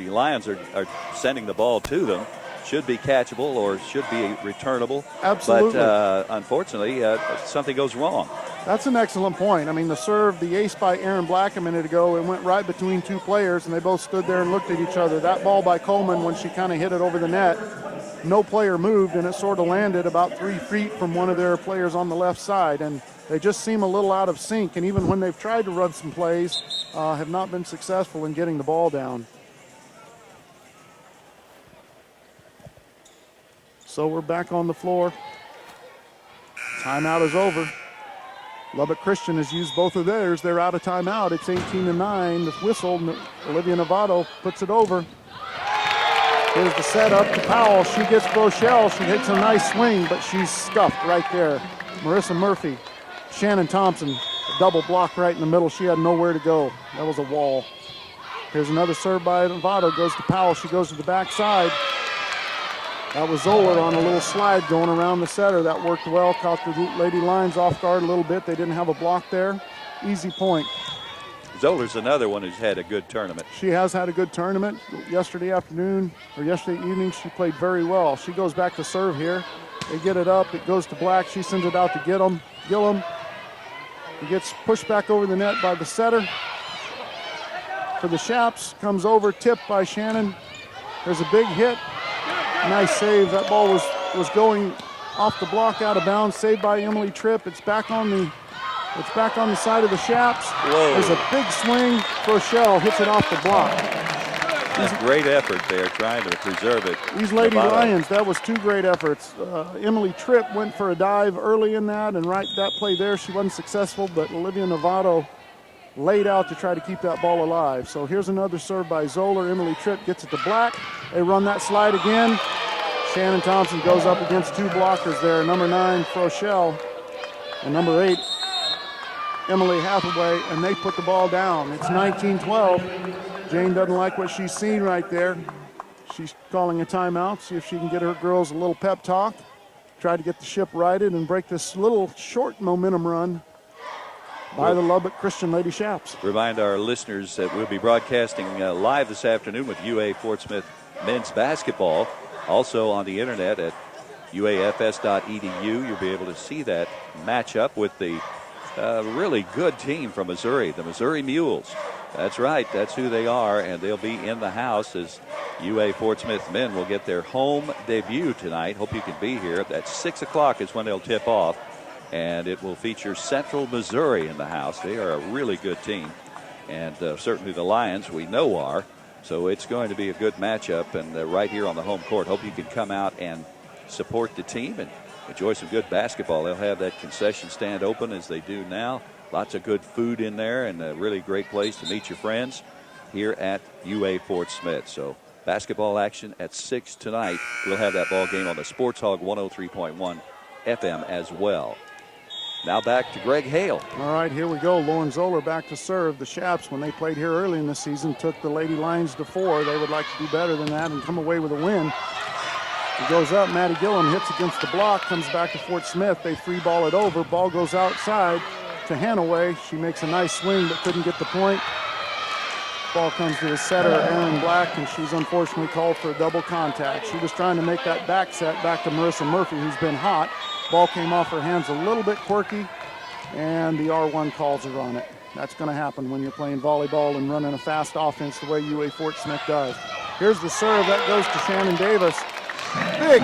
Lions are sending the ball to them. Should be catchable or should be returnable. Absolutely. But unfortunately, something goes wrong. That's an excellent point. I mean, the serve, the ace by Aaron Black a minute ago, it went right between two players, and they both stood there and looked at each other. That ball by Coleman, when she kind of hit it over the net, no player moved, and it sort of landed about 3 feet from one of their players on the left side. And they just seem a little out of sync, and even when they've tried to run some plays, have not been successful in getting the ball down. So we're back on the floor. Timeout is over. Lubbock Christian has used both of theirs. They're out of timeout. It's 18-9. The whistle, Olivia Novato puts it over. Here's the setup to Powell. She gets Rochelle. She hits a nice swing, but she's scuffed right there. Marissa Murphy, Shannon Thompson, a double block right in the middle. She had nowhere to go. That was a wall. Here's another serve by Novato. Goes to Powell. She goes to the backside. That was Zoller on a little slide going around the setter. That worked well. Caught the Lady Lions off guard a little bit. They didn't have a block there. Easy point. Zoller's another one who's had a good tournament. She has had a good tournament. Yesterday evening, she played very well. She goes back to serve here. They get it up. It goes to Black. She sends it out to Gillum. He gets pushed back over the net by the setter. For the Shaps, comes over, tipped by Shannon. There's a big hit. Nice save. That ball was going off the block, out of bounds. Saved by Emily Tripp. It's back on the side of the Shaps. Whoa. There's a big swing. Rochelle hits it off the block. That's great effort there, trying to preserve it. These Lady Lions, that was 2 great efforts. Emily Tripp went for a dive early in that, and right that play there, she wasn't successful, but Olivia Novato laid out to try to keep that ball alive. So here's another serve by Zoller. Emily Tripp gets it to Black. They run that slide again. Shannon Thompson goes up against 2 blockers there. Number 9, Rochelle, and number 8, Emily Hathaway, and they put the ball down. It's 19-12. Jane doesn't like what she's seen right there. She's calling a timeout, see if she can get her girls a little pep talk, try to get the ship righted and break this little short momentum run by the Lubbock Christian Lady Shaps. Remind our listeners that we'll be broadcasting live this afternoon with UA Fort Smith men's basketball. Also on the internet at uafs.edu, you'll be able to see that matchup with the really good team from Missouri, the Missouri Mules. That's right, that's who they are, and they'll be in the house as UA Fort Smith men will get their home debut tonight. Hope you can be here. At 6 o'clock is when they'll tip off, and it will feature Central Missouri in the house. They are a really good team, and certainly the Lions we know are. So it's going to be a good matchup, and right here on the home court. Hope you can come out and support the team and enjoy some good basketball. They'll have that concession stand open as they do now. Lots of good food in there, and a really great place to meet your friends here at UA Fort Smith. So basketball action at 6 tonight. We'll have that ball game on the Sports Hog 103.1 FM as well. Now back to Greg Hale. All right, here we go. Lauren Zoller back to serve. The Shaps, when they played here early in the season, took the Lady Lions to 4. They would like to do better than that and come away with a win. It goes up. Maddie Gillum hits against the block, comes back to Fort Smith. They 3-ball it over. Ball goes outside to Hanaway. She makes a nice swing but couldn't get the point. Ball comes to the setter, Erin Black, and she's unfortunately called for a double contact. She was trying to make that back set back to Marissa Murphy, who's been hot. Ball came off her hands a little bit quirky, and the R1 calls her on it. That's going to happen when you're playing volleyball and running a fast offense the way UA Fort Smith does. Here's the serve. That goes to Shannon Davis. Big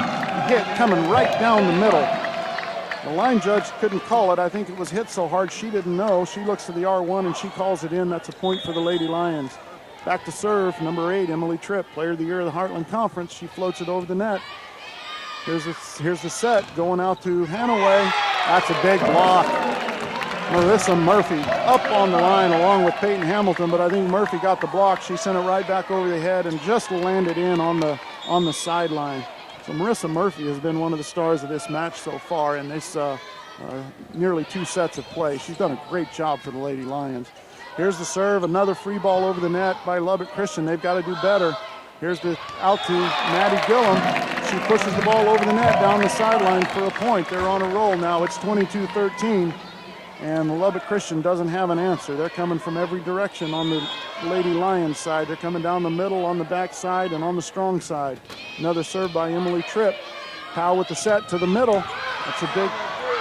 hit coming right down the middle. The line judge couldn't call it. I think it was hit so hard she didn't know. She looks to the R1 and she calls it in. That's a point for the Lady Lions. Back to serve, number 8, Emily Tripp, Player of the Year of the Heartland Conference. She floats it over the net. Here's the set going out to Hanaway. That's a big block. Marissa Murphy up on the line along with Peyton Hamilton, but I think Murphy got the block. She sent it right back over the head and just landed in on the sideline. So Marissa Murphy has been one of the stars of this match so far in this nearly 2 sets of play. She's done a great job for the Lady Lions. Here's the serve, another free ball over the net by Lubbock Christian. They've got to do better. Here's the out to Maddie Gillum. She pushes the ball over the net down the sideline for a point. They're on a roll now. It's 22-13. And the Lubbock Christian doesn't have an answer. They're coming from every direction on the Lady Lions side. They're coming down the middle, on the back side, and on the strong side. Another serve by Emily Tripp. Powell with the set to the middle. That's a big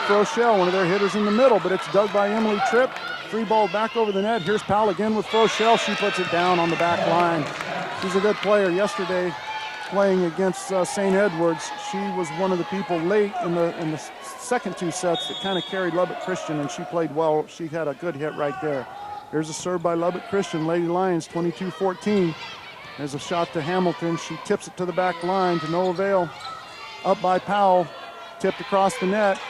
Frochelle, one of their hitters in the middle, but it's dug by Emily Tripp. Free ball back over the net. Here's Powell again with Frochelle. She puts it down on the back line. She's a good player. Yesterday, playing against St. Edwards, she was one of the people late in the second two sets that kind of carried Lubbock Christian, and she played well. She had a good hit right there. Here's a serve by Lubbock Christian. Lady Lions 22-14. There's a shot to Hamilton. She tips it to the back line to no avail. Up by Powell. Tipped across the net.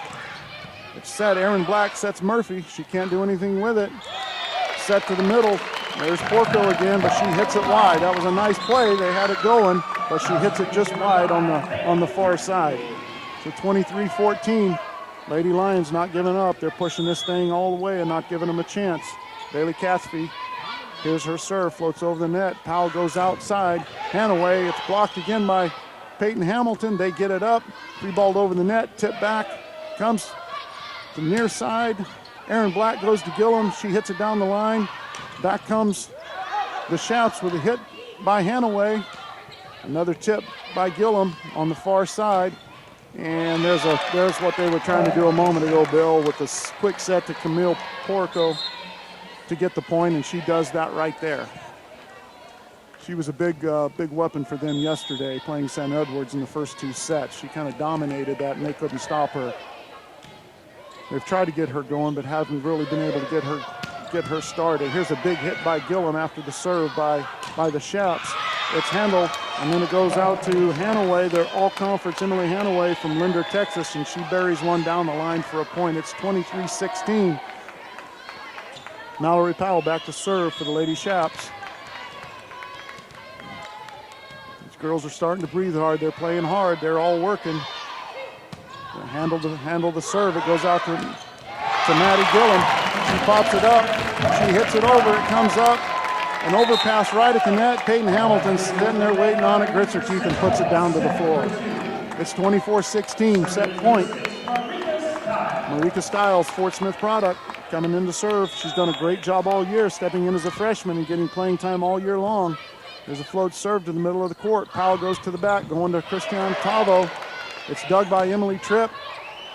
It's set. Aaron Black sets Murphy. She can't do anything with it. Set to the middle. There's Porco again, but she hits it wide. That was a nice play. They had it going, but she hits it just wide on the far side. So 23-14. Lady Lions not giving up. They're pushing this thing all the way and not giving them a chance. Bailey Catsby, here's her serve, floats over the net. Powell goes outside. Hanaway, it's blocked again by Peyton Hamilton. They get it up. Free balled over the net. Tip back. Comes to the near side. Aaron Black goes to Gillum. She hits it down the line. Back comes the Shaps with a hit by Hanaway. Another tip by Gillum on the far side. And there's what they were trying to do a moment ago, Bill, with this quick set to Camille Porco to get the point, and she does that right there. She was a big weapon for them yesterday, playing St. Edwards in the first two sets. She kind of dominated that, and they couldn't stop her. They've tried to get her going, but haven't really been able to get her started. Here's a big hit by Gillum after the serve by the Shaps. It's handled, and then it goes out to Hanaway. They're all-conference Emily Hanaway from Linder, Texas, and she buries one down the line for a point. It's 23-16. Mallory Powell back to serve for the Lady Shaps. These girls are starting to breathe hard. They're playing hard. They're all working. They handle the serve. It goes out to Maddie Gillum. She pops it up. She hits it over. It comes up. An overpass right at the net. Peyton Hamilton's sitting there waiting on it, grits her teeth, and puts it down to the floor. It's 24-16, set point. Marika Stiles, Fort Smith product, coming in to serve. She's done a great job all year, stepping in as a freshman and getting playing time all year long. There's a float serve to the middle of the court. Powell goes to the back, going to Christian Tavo. It's dug by Emily Tripp.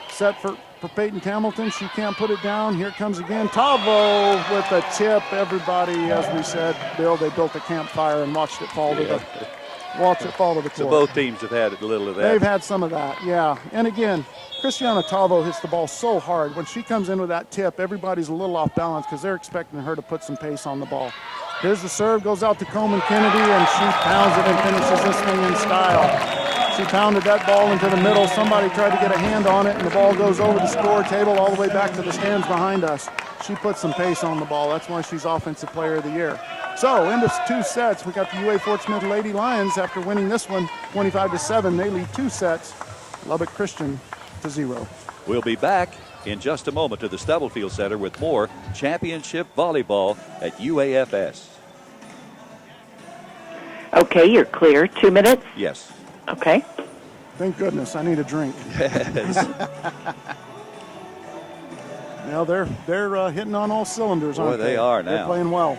Set for Peyton Hamilton. She can't put it down. Here comes again Tavo with a tip. Everybody, as we said, Bill, they built a campfire and watched it fall to the court. So both teams have had a little of that. They've had some of that, yeah. And again, Christiana Tavo hits the ball so hard. When she comes in with that tip, everybody's a little off balance because they're expecting her to put some pace on the ball. Here's the serve, goes out to Coleman Kennedy, and she pounds it and finishes this thing in style. She pounded that ball into the middle. Somebody tried to get a hand on it, and the ball goes over the score table all the way back to the stands behind us. She put some pace on the ball. That's why she's Offensive Player of the Year. So, into two sets, we got the UA Fort Smith Lady Lions. After winning this one 25-7, they lead two sets. Lubbock Christian to 0. We'll be back in just a moment to the Stubblefield Center with more championship volleyball at UAFS. Okay, you're clear. 2 minutes? Yes. Okay. Thank goodness, I need a drink. Yes. Now they're hitting on all cylinders, aren't they? Boy, they are now. They're playing well.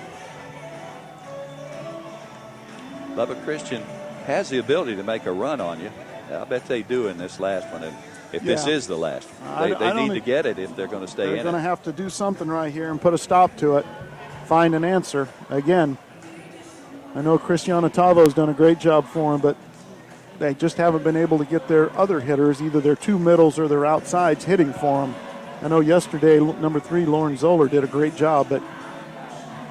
Lubbock Christian has the ability to make a run on you. I bet they do in this last one. And if this is the last one, they need to get it if they're going to stay in it. They're going to have to do something right here and put a stop to it, find an answer. Again, I know Christiana Tavo's done a great job for them, but they just haven't been able to get their other hitters, either their two middles or their outsides, hitting for them. I know yesterday, number 3, Lauren Zoller, did a great job, but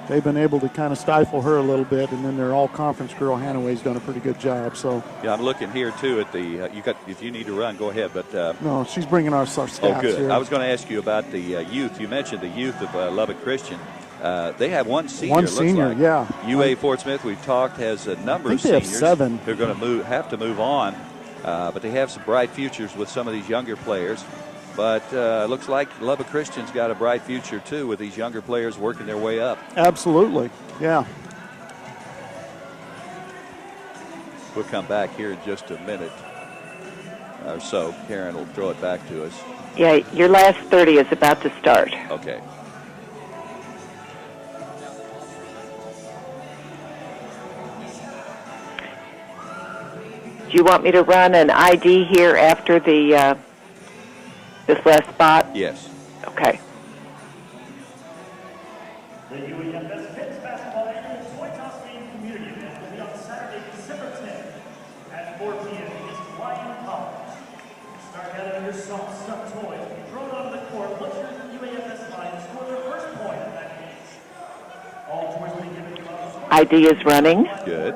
they've been able to kind of stifle her a little bit, and then their all-conference girl, Hanaway's done a pretty good job. So yeah, I'm looking here, too, at the if you need to run, go ahead. But no, she's bringing our stats oh, good. here. I was going to ask you about the youth. You mentioned the youth of Lubbock Christian. They have one senior. One senior, like. yeah. UA Fort Smith, we've talked, has a number of they seniors have 7 who are going to have to move on, but they have some bright futures with some of these younger players. But looks like Lubbock Christian's got a bright future, too, with these younger players working their way up. Absolutely, yeah. We'll come back here in just a minute. or so. Karen will throw it back to us. Yeah, your last 30 is about to start. Okay. Do you want me to run an ID here after the this last spot? Yes. Okay. The UAFS Men's Basketball Annual Toy Toss Game Community Event will be on Saturday, December 10th at 4 p.m. against Lyon College. Start gathering your soft stuffed toys and be thrown onto the court. Look for UAFS Lions score their first point in that game. All toys will be given to us. ID is running. Good.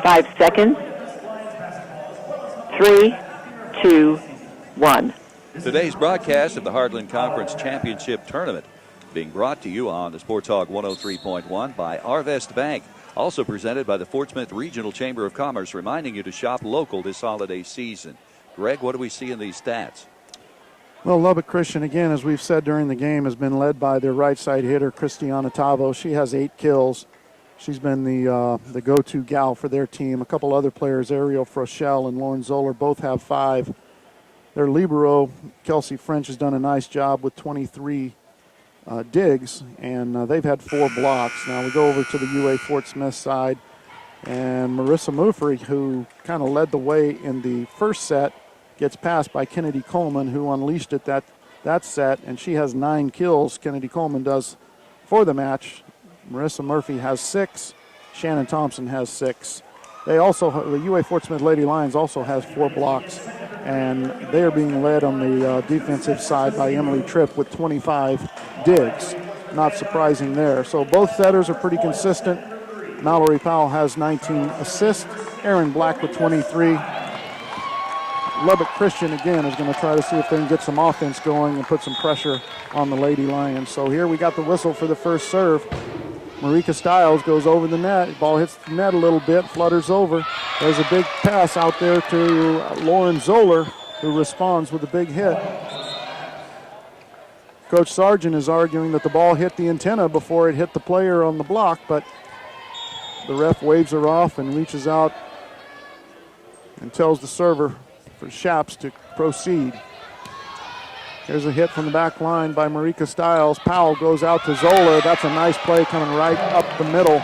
5 seconds. 3, 2, 1. Today's broadcast of the Heartland Conference Championship Tournament being brought to you on the Sports Hog 103.1 by Arvest Bank. Also presented by the Fort Smith Regional Chamber of Commerce, reminding you to shop local this holiday season. Greg, what do we see in these stats? Well, Lubbock Christian, again, as we've said during the game, has been led by their right side hitter, Christiana Tavo. She has 8 kills. She's been the go-to gal for their team. A couple other players, Ariel Froschel and Lauren Zoller, both have 5. Their libero, Kelsey French, has done a nice job with 23 digs, and they've had 4 blocks. Now we go over to the UA Fort Smith side, and Marissa Mufrey, who kind of led the way in the first set, gets passed by Kennedy Coleman, who unleashed it that set, and she has 9 kills. Kennedy Coleman does for the match. Marissa Murphy has 6. Shannon Thompson has 6. They also, the UA Fort Smith Lady Lions also has 4 blocks, and they are being led on the defensive side by Emily Tripp with 25 digs. Not surprising there. So both setters are pretty consistent. Mallory Powell has 19 assists. Aaron Black with 23. Lubbock Christian, again, is going to try to see if they can get some offense going and put some pressure on the Lady Lions. So here we got the whistle for the first serve. Marika Stiles goes over the net. Ball hits the net a little bit, flutters over. There's a big pass out there to Lauren Zoller, who responds with a big hit. Coach Sargent is arguing that the ball hit the antenna before it hit the player on the block, but the ref waves her off and reaches out and tells the server for Shaps to proceed. Here's a hit from the back line by Marika Stiles. Powell goes out to Zoller. That's a nice play coming right up the middle.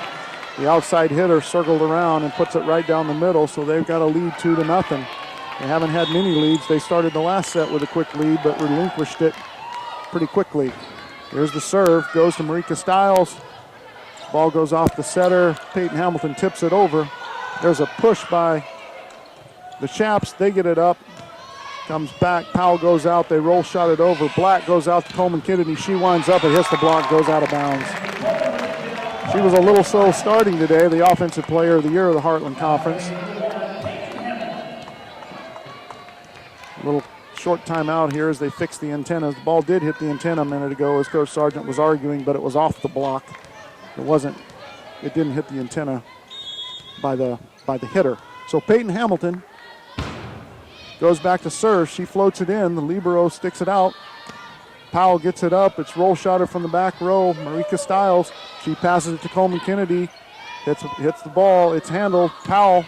The outside hitter circled around and puts it right down the middle, so they've got a lead 2-0. They haven't had many leads. They started the last set with a quick lead, but relinquished it pretty quickly. Here's the serve. Goes to Marika Stiles. Ball goes off the setter. Peyton Hamilton tips it over. There's a push by the Chaps. They get it up. Comes back, Powell goes out, they roll shot it over. Black goes out to Coleman Kennedy. She winds up, it hits the block, goes out of bounds. She was a little slow starting today, the offensive player of the year of the Heartland Conference. A little short timeout here as they fix the antennas. The ball did hit the antenna a minute ago as Coach Sargent was arguing, but it was off the block. It didn't hit the antenna by the hitter. So Peyton Hamilton goes back to serve. She floats it in. The libero sticks it out. Powell gets it up. It's roll shotted from the back row. Marika Stiles. She passes it to Coleman Kennedy. Hits the ball. It's handled. Powell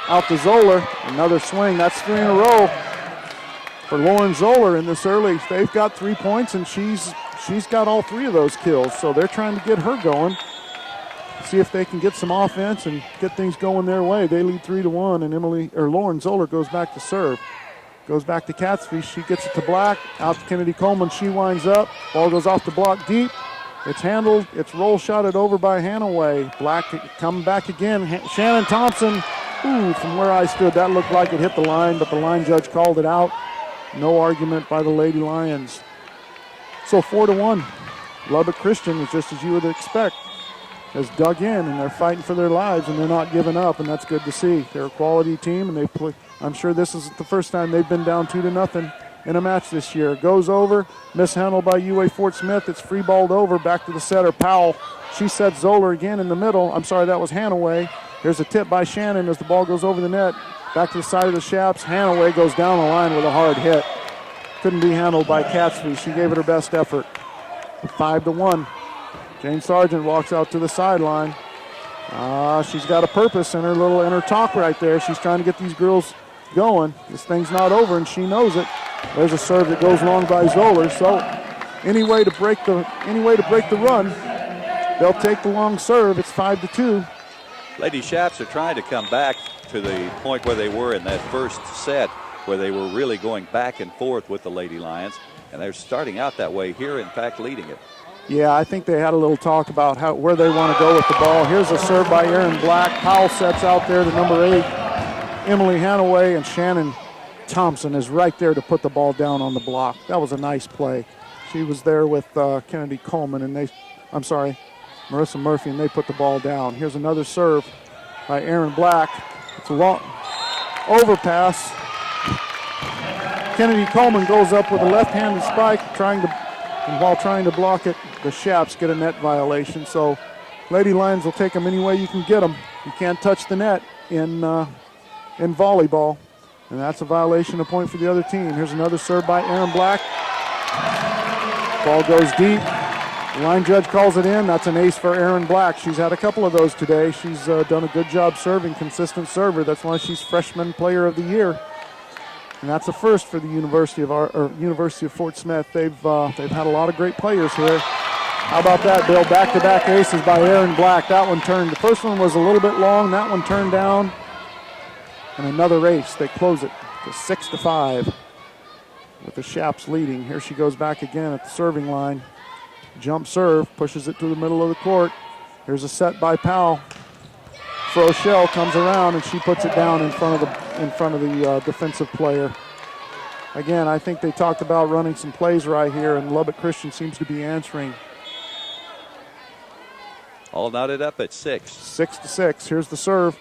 out to Zoller. Another swing. That's 3 in a row for Lauren Zoller in this early. They've got 3 points, and she's got all 3 of those kills. So they're trying to get her going. See if they can get some offense and get things going their way. They lead 3-1, and Lauren Zoller goes back to serve. Goes back to Catsby. She gets it to Black. Out to Kennedy Coleman. She winds up. Ball goes off the block deep. It's handled. It's roll shotted over by Hanaway. Black coming back again. Shannon Thompson. Ooh, from where I stood, that looked like it hit the line, but the line judge called it out. No argument by the Lady Lions. So 4-1. Lubbock Christian is just as you would expect. Has dug in, and they're fighting for their lives, and they're not giving up, and that's good to see. They're a quality team, and they play. I'm sure this is the first time they've been down 2-0 in a match this year. Goes over, mishandled by UA Fort Smith. It's free balled over, back to the setter, Powell. She sets Zoller again in the middle. I'm sorry, that was Hanaway. Here's a tip by Shannon as the ball goes over the net. Back to the side of the Shaps. Hanaway goes down the line with a hard hit. Couldn't be handled by Catsby. She gave it her best effort. 5-1. Jane Sargent walks out to the sideline. She's got a purpose in her talk right there. She's trying to get these girls going. This thing's not over, and she knows it. There's a serve that goes long by Zoller. So any way to break the run, they'll take the long serve. It's 5-2. Lady Shaps are trying to come back to the point where they were in that first set, where they were really going back and forth with the Lady Lions, and they're starting out that way here, in fact, leading it. Yeah, I think they had a little talk about where they want to go with the ball. Here's a serve by Erin Black. Powell sets out there to number 8, Emily Hanaway, and Shannon Thompson is right there to put the ball down on the block. That was a nice play. She was there with Kennedy Coleman, and Marissa Murphy, and they put the ball down. Here's another serve by Erin Black. It's a long overpass. Kennedy Coleman goes up with a left-handed spike, and while trying to block it, the Shaps get a net violation. So Lady Lions will take them any way you can get them. You can't touch the net in volleyball, and that's a violation, a point for the other team. Here's another serve by Erin Black. Ball goes deep. The line judge calls it in. That's an ace for Erin Black. She's had a couple of those today. She's done a good job serving, consistent server. That's why she's Freshman Player of the Year. And that's a first for the University of Fort Smith. They've had a lot of great players here. How about that, Bill? Back-to-back aces by Erin Black. That one turned. The first one was a little bit long. That one turned down. And another ace. They close it to 6-5 with the Shaps leading. Here she goes back again at the serving line. Jump serve, pushes it to the middle of the court. Here's a set by Powell. Froschel comes around and she puts it down in front of the defensive player. Again, I think they talked about running some plays right here, and Lubbock Christian seems to be answering. All knotted up at 6. 6-6. Here's the serve.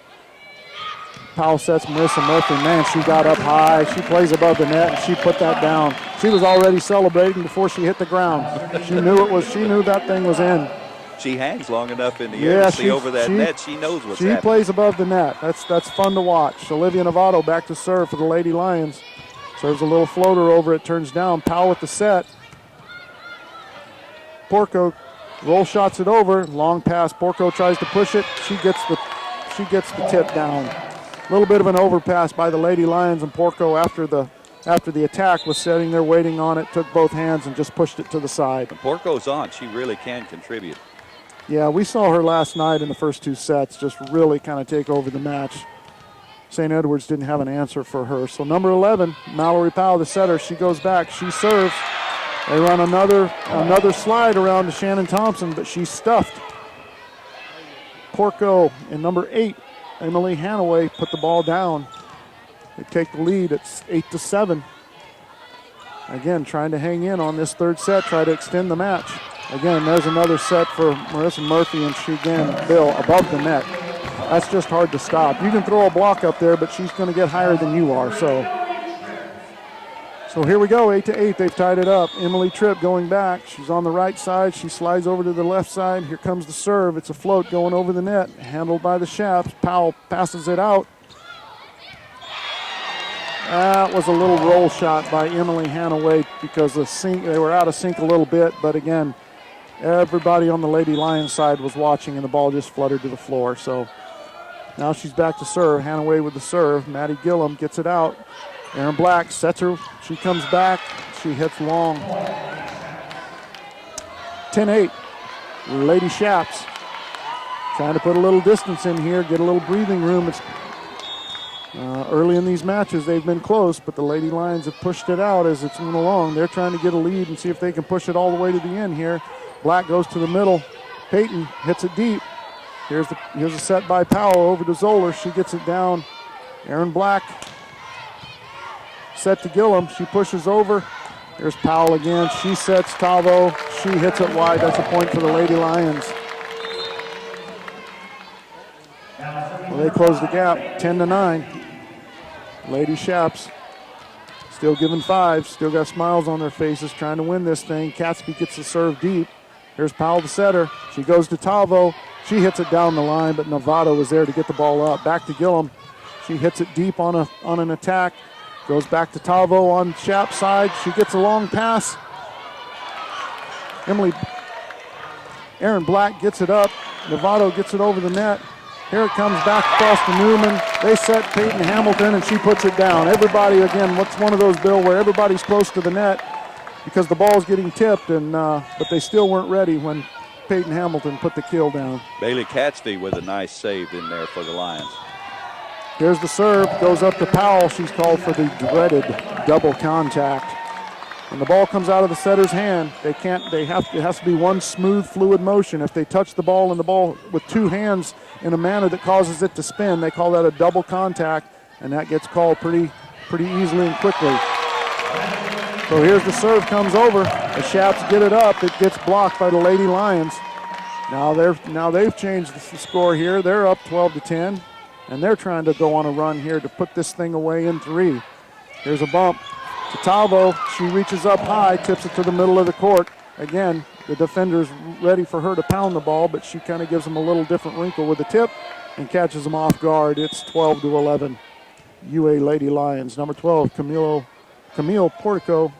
Powell sets Marissa Murphy. Man, she got up high. She plays above the net, and she put that down. She was already celebrating before she hit the ground. She knew that thing was in. She hangs long enough in the air to see over that net. She knows what's happening. She plays above the net. That's fun to watch. Olivia Novato back to serve for the Lady Lions. Serves a little floater over it, turns down. Powell with the set. Porco roll shots it over. Long pass. Porco tries to push it. She gets the tip down. A little bit of an overpass by the Lady Lions, and Porco after the attack was sitting there waiting on it, took both hands and just pushed it to the side. When Porco's on, she really can contribute. Yeah, we saw her last night in the first 2 sets just really kind of take over the match. St. Edwards didn't have an answer for her. So number 11, Mallory Powell, the setter, she goes back, she serves. They run another slide around to Shannon Thompson, but she's stuffed. Porco and number 8, Emily Hanaway, put the ball down. They take the lead. It's 8-7. Again, trying to hang in on this third set, try to extend the match. Again, there's another set for Marissa Murphy, and she again, Bill, above the net. That's just hard to stop. You can throw a block up there, but she's going to get higher than you are. So here we go, 8-8. They've tied it up. Emily Tripp going back. She's on the right side. She slides over to the left side. Here comes the serve. It's a float going over the net, handled by the Shaps. Powell passes it out. That was a little roll shot by Emily Hanaway because they were out of sync a little bit, but again, everybody on the Lady Lions side was watching, and the ball just fluttered to the floor. So now she's back to serve. Hanaway with the serve. Maddie Gillum gets it out. Erin Black sets her. She comes back. She hits long. 10-8. Lady Shaps trying to put a little distance in here, get a little breathing room. It's early in these matches, they've been close, but the Lady Lions have pushed it out as it's moving along. They're trying to get a lead and see if they can push it all the way to the end here. Black goes to the middle. Peyton hits it deep. Here's a set by Powell over to Zoller. She gets it down. Erin Black set to Gillum. She pushes over. Here's Powell again. She sets Tavo. She hits it wide. That's a point for the Lady Lions. Well, they close the gap, 10-9. Lady Shaps still giving 5. Still got smiles on their faces, trying to win this thing. Catsby gets the serve deep. Here's Powell, the setter. She goes to Tavo. She hits it down the line, but Novato was there to get the ball up. Back to Gillum. She hits it deep on an attack. Goes back to Tavo on Shaps' side. She gets a long pass. Erin Black gets it up. Novato gets it over the net. Here it comes back across to Newman. They set Peyton Hamilton, and she puts it down. Everybody, again, what's one of those, Bill, where everybody's close to the net because the ball's getting tipped, and but they still weren't ready when Peyton Hamilton put the kill down. Bailey Catsby with a nice save in there for the Lions. Here's the serve, goes up to Powell. She's called for the dreaded double contact. And the ball comes out of the setter's hand. It has to be one smooth, fluid motion. If they touch the ball and the ball with two hands in a manner that causes it to spin, they call that a double contact, and that gets called pretty easily and quickly. So here's the serve, comes over. The Shaps get it up. It gets blocked by the Lady Lions. Now they've changed the score here. They're up 12-10, and they're trying to go on a run here to put this thing away in 3. Here's a bump to Talvo. She reaches up high, tips it to the middle of the court. Again, the defender's ready for her to pound the ball, but she kind of gives them a little different wrinkle with the tip and catches them off guard. It's 12-11. UA Lady Lions. Number 12, Camille Portico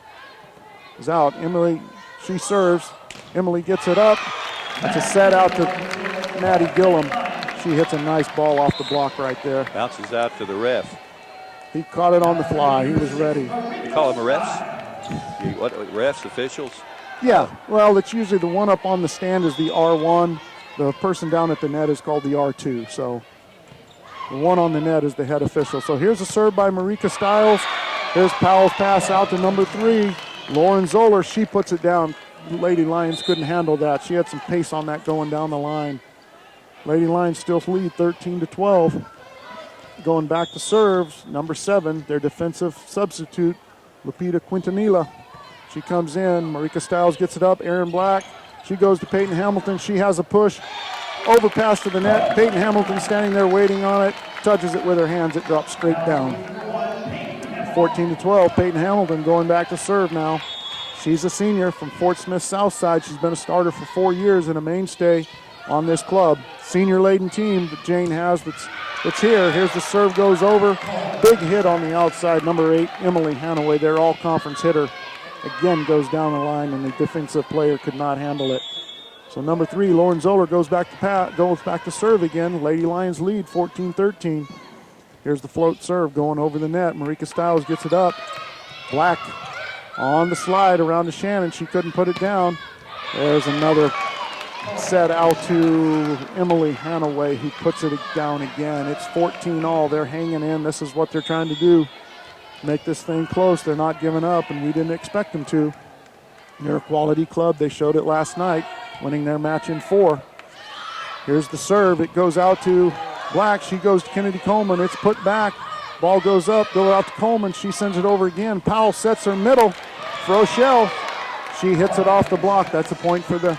is out. Emily, she serves. Emily gets it up. It's a set out to Maddie Gillum. She hits a nice ball off the block right there. Bounces out to the ref. He caught it on the fly. He was ready. You call them refs? What, refs, officials? Yeah, well, it's usually the one up on the stand is the R1. The person down at the net is called the R2. So the one on the net is the head official. So here's a serve by Marika Stiles. Here's Powell's pass out to number 3, Lauren Zoller. She puts it down. Lady Lions couldn't handle that. She had some pace on that going down the line. Lady Lions still lead 13-12. Going back to serves, number 7, their defensive substitute, Lupita Quintanilla. She comes in. Marika Stiles gets it up. Erin Black. She goes to Peyton Hamilton. She has a push. Overpass to the net. Peyton Hamilton standing there waiting on it. Touches it with her hands. It drops straight down. 14-12. Peyton Hamilton going back to serve now. She's a senior from Fort Smith Southside. She's been a starter for 4 years and a mainstay on this club. Senior-laden team that Jane has that's here. Here's the serve, goes over. Big hit on the outside. Number 8, Emily Hanaway, their all-conference hitter, again goes down the line, and the defensive player could not handle it. So number 3, Lauren Zoller goes back to serve again. Lady Lions lead 14-13. Here's the float serve going over the net. Marika Stiles gets it up. Black on the slide around to Shannon. She couldn't put it down. There's another set out to Emily Hanaway, who puts it down again. It's 14-all. They're hanging in. This is what they're trying to do. Make this thing close. They're not giving up, and we didn't expect them to. They're a quality club. They showed it last night, winning their match in 4. Here's the serve. It goes out to Black. She goes to Kennedy Coleman. It's put back. Ball goes up, go out to Coleman. She sends it over again. Powell sets her middle for Rochelle. She hits it off the block. That's a point for the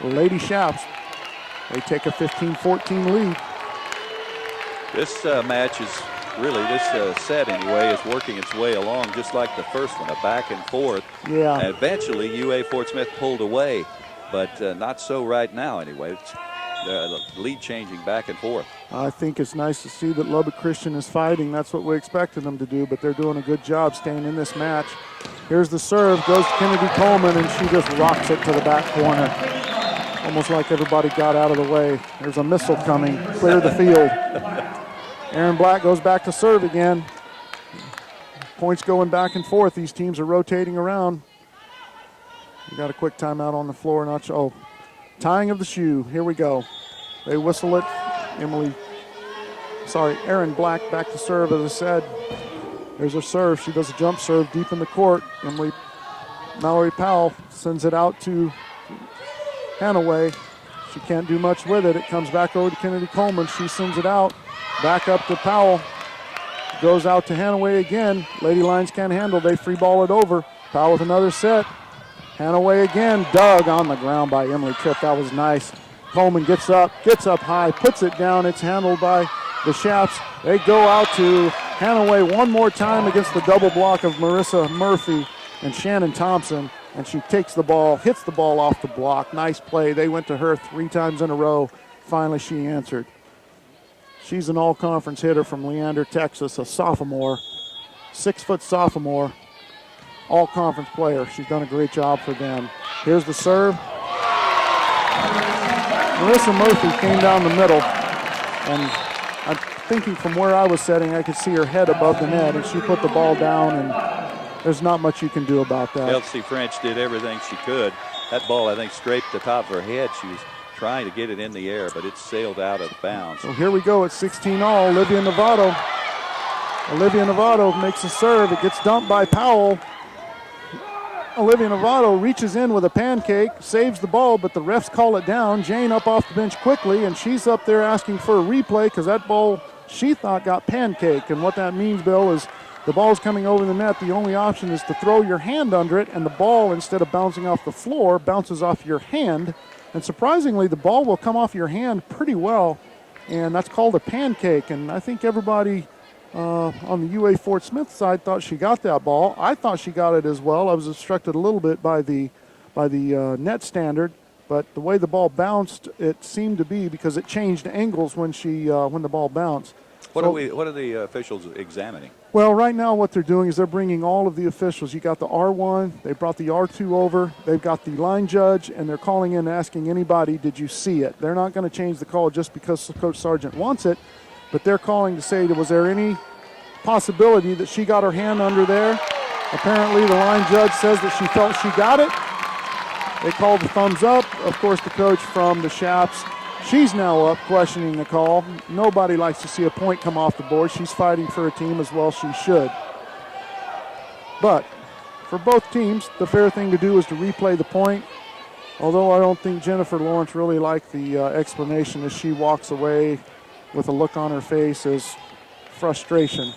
Lady Shaps. They take a 15-14 lead. This match is really, this set anyway, is working its way along just like the first one, a back and forth. Yeah. And eventually UA Fort Smith pulled away, but not so right now anyway. It's the lead changing back and forth. I think it's nice to see that Lubbock Christian is fighting. That's what we expected them to do, but they're doing a good job staying in this match. Here's the serve, goes to Kennedy Coleman, and she just rocks it to the back corner. Almost like everybody got out of the way. There's a missile coming, clear the field. Erin Black goes back to serve again. Points going back and forth. These teams are rotating around. We got a quick timeout on the floor. Tying of the shoe. Here we go. They whistle it. Erin Black back to serve, as I said. There's her serve. She does a jump serve deep in the court. Mallory Powell sends it out to Hanaway. She can't do much with it. It comes back over to Kennedy Coleman. She sends it out. Back up to Powell. Goes out to Hanaway again. Lady Lions can't handle. They free ball it over. Powell with another set. Hanaway again. Dug on the ground by Emily Tripp. That was nice. Coleman gets up high, puts it down. It's handled by the Shaps. They go out to Hanaway one more time against the double block of Marissa Murphy and Shannon Thompson. And she takes the ball, hits the ball off the block. Nice play. They went to her 3 times in a row. Finally, she answered. She's an all-conference hitter from Leander, Texas, a sophomore, 6-foot sophomore, all-conference player. She's done a great job for them. Here's the serve. Marissa Murphy came down the middle. And I'm thinking from where I was setting, I could see her head above the net, and she put the ball down, and there's not much you can do about that. Elsie French did everything she could. That ball, I think, scraped the top of her head. She was trying to get it in the air, but it sailed out of bounds. So here we go at 16-all. Olivia Novato. Olivia Novato makes a serve. It gets dumped by Powell. Olivia Novato reaches in with a pancake, saves the ball, but the refs call it down. Jane up off the bench quickly, and she's up there asking for a replay because that ball she thought got pancake. And what that means, Bill, is the ball's coming over the net. The only option is to throw your hand under it, and the ball, instead of bouncing off the floor, bounces off your hand. And surprisingly, the ball will come off your hand pretty well, and that's called a pancake. And I think everybody on the UA Fort Smith side thought she got that ball. I thought she got it as well. I was instructed a little bit by the net standard, but the way the ball bounced, it seemed to be because it changed angles when the ball bounced. What are the officials examining? Well, right now what they're doing is they're bringing all of the officials. You got the R1, they brought the R2 over, they've got the line judge, and they're calling in asking anybody, did you see it? They're not going to change the call just because Coach Sargent wants it, but they're calling to say, was there any possibility that she got her hand under there? Apparently the line judge says that she felt she got it. They called the thumbs up. Of course, the coach from the Shaps, she's now up questioning the call. Nobody likes to see a point come off the board. She's fighting for her team as well she should. But for both teams, the fair thing to do is to replay the point. Although I don't think Jennifer Lawrence really liked the explanation as she walks away with a look on her face as frustration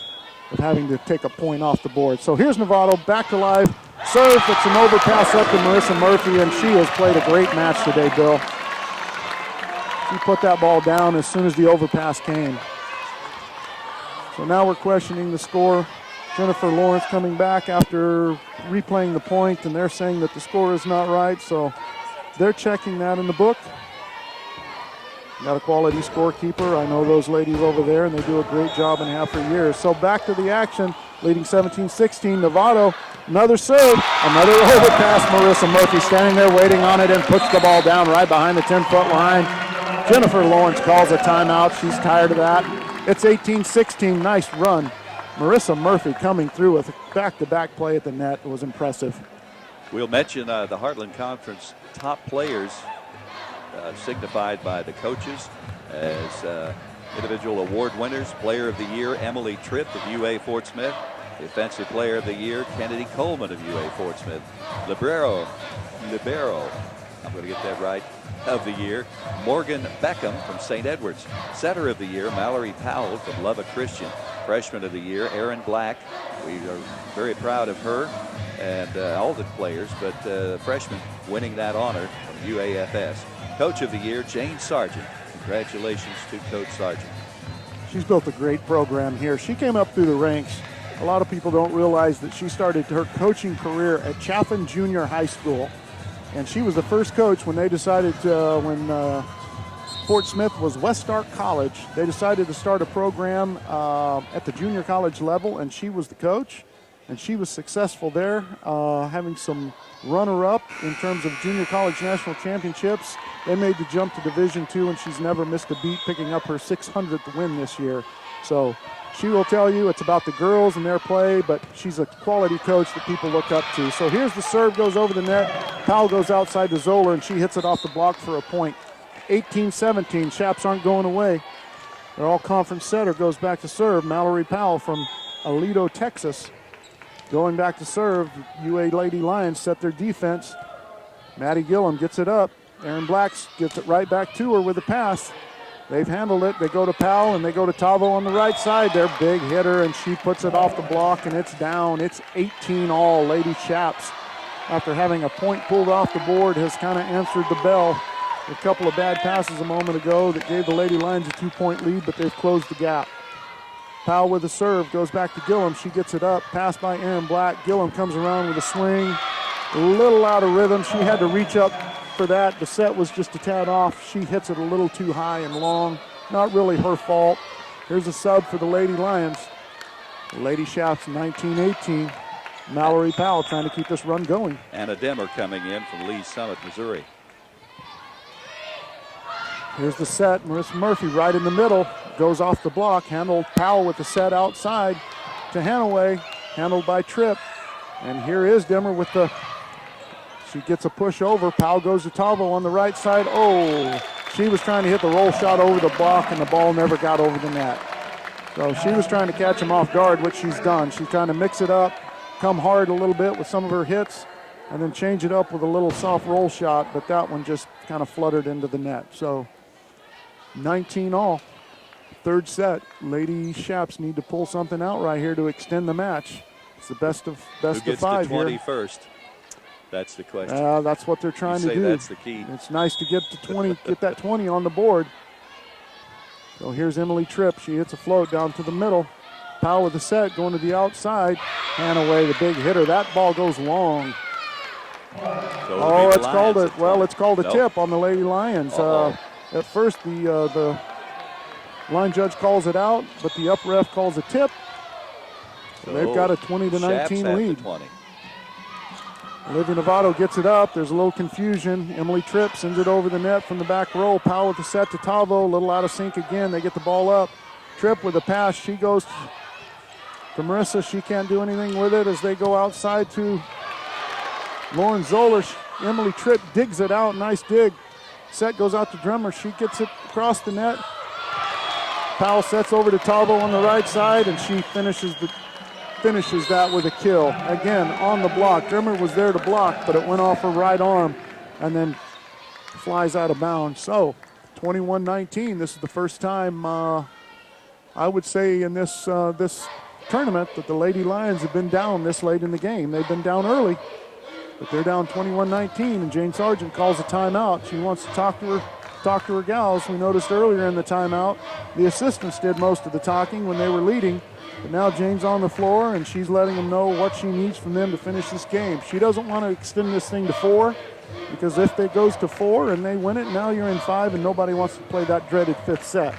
of having to take a point off the board. So here's Novato back to live. Serve, it's an overpass up to Marissa Murphy, and she has played a great match today, Bill. She put that ball down as soon as the overpass came. So now we're questioning the score. Jennifer Lawrence coming back after replaying the point, and they're saying that the score is not right, so they're checking that in the book. Got a quality scorekeeper. I know those ladies over there, and they do a great job and have for years. So back to the action, leading 17-16. Novato, another serve, another overpass. Marissa Murphy standing there waiting on it and puts the ball down right behind the 10-foot line. Jennifer Lawrence calls a timeout. She's tired of that. It's 18-16. Nice run. Marissa Murphy coming through with a back-to-back play at the net. It was impressive. We'll mention the Heartland Conference top players signified by the coaches as individual award winners. Player of the Year, Emily Tripp of UA Fort Smith. Defensive Player of the Year, Kennedy Coleman of UA Fort Smith. Libero, I'm going to get that right, of the Year, Morgan Beckham from St. Edwards. Setter of the Year, Mallory Powell from Lubbock Christian. Freshman of the Year, Erin Black. We are very proud of her and all the players, but freshman winning that honor from UAFS. Coach of the Year, Jane Sargent. Congratulations to Coach Sargent. She's built a great program here. She came up through the ranks. A lot of people don't realize that she started her coaching career at Chaffin Junior High School, and she was the first coach when they decided when Fort Smith was West Stark College. They decided to start a program at the junior college level, and she was the coach, and she was successful there, having some runner-up in terms of junior college national championships. They made the jump to Division II, and she's never missed a beat, picking up her 600th win this year. So she will tell you it's about the girls and their play, but she's a quality coach that people look up to. So here's the serve, goes over the net. Powell goes outside to Zoller, and she hits it off the block for a point. 18-17, Shaps aren't going away. Their all-conference setter goes back to serve. Mallory Powell from Aledo, Texas. Going back to serve, UA Lady Lions set their defense. Maddie Gillum gets it up. Erin Blacks gets it right back to her with a pass. They've handled it. They go to Powell, and they go to Tavo on the right side. Their big hitter, and she puts it off the block, and it's down. It's 18-all. Lady Shaps, after having a point pulled off the board, has kind of answered the bell. A couple of bad passes a moment ago that gave the Lady Lions a 2-point lead, but they've closed the gap. Powell with a serve, goes back to Gillum. She gets it up, passed by Erin Black. Gillum comes around with a swing. A little out of rhythm. She had to reach up for that. The set was just a tad off. She hits it a little too high and long. Not really her fault. Here's a sub for the Lady Lions. Lady Shaps 19-18. Mallory Powell trying to keep this run going. Anna Demmer coming in from Lee's Summit, Missouri. Here's the set. Marissa Murphy right in the middle. Goes off the block. Handled Powell with the set outside to Hanaway. Handled by Tripp. And here is Dimmer with the, she gets a push over. Powell goes to Tavo on the right side. Oh, she was trying to hit the roll shot over the block and the ball never got over the net. So she was trying to catch him off guard, which she's done. She's trying to mix it up, come hard a little bit with some of her hits, and then change it up with a little soft roll shot, but that one just kind of fluttered into the net. So 19 all. Third set. Lady Shaps need to pull something out right here to extend the match. It's the best of 5 Who gets to 20 here. First? That's the question. That's what they're trying to do. That's the key. It's nice to get to 20, get that 20 on the board. So here's Emily Tripp. She hits a float down to the middle. Powell with the set going to the outside. Hanaway, the big hitter. That ball goes long. So it's called a it's called a Nope. tip on the Lady Lions. At first, the line judge calls it out, but the up ref calls a tip. So they've got a 20-19 Shaps have lead. the 20. Olivia Novato gets it up. There's a little confusion. Emily Tripp sends it over the net from the back row. Powell with the set to Tavo. A little out of sync again. They get the ball up. Tripp with a pass. She goes to Marissa. She can't do anything with it as they go outside to Lauren Zoller. Emily Tripp digs it out. Nice dig. Set goes out to Drummer. She gets it across the net. Powell sets over to Tavo on the right side, and she finishes that with a kill. Again, on the block. Drummer was there to block, but it went off her right arm and then flies out of bounds. So 21-19. This is the first time I would say in this tournament that the Lady Lions have been down this late in the game. They've been down early, but they're down 21-19, and Jane Sargent calls a timeout. She wants to talk to her gals. We noticed earlier in the timeout the assistants did most of the talking when they were leading. But now Jane's on the floor, and she's letting them know what she needs from them to finish this game. She doesn't want to extend this thing to 4, because if it goes to 4 and they win it, now you're in 5, and nobody wants to play that dreaded 5th set.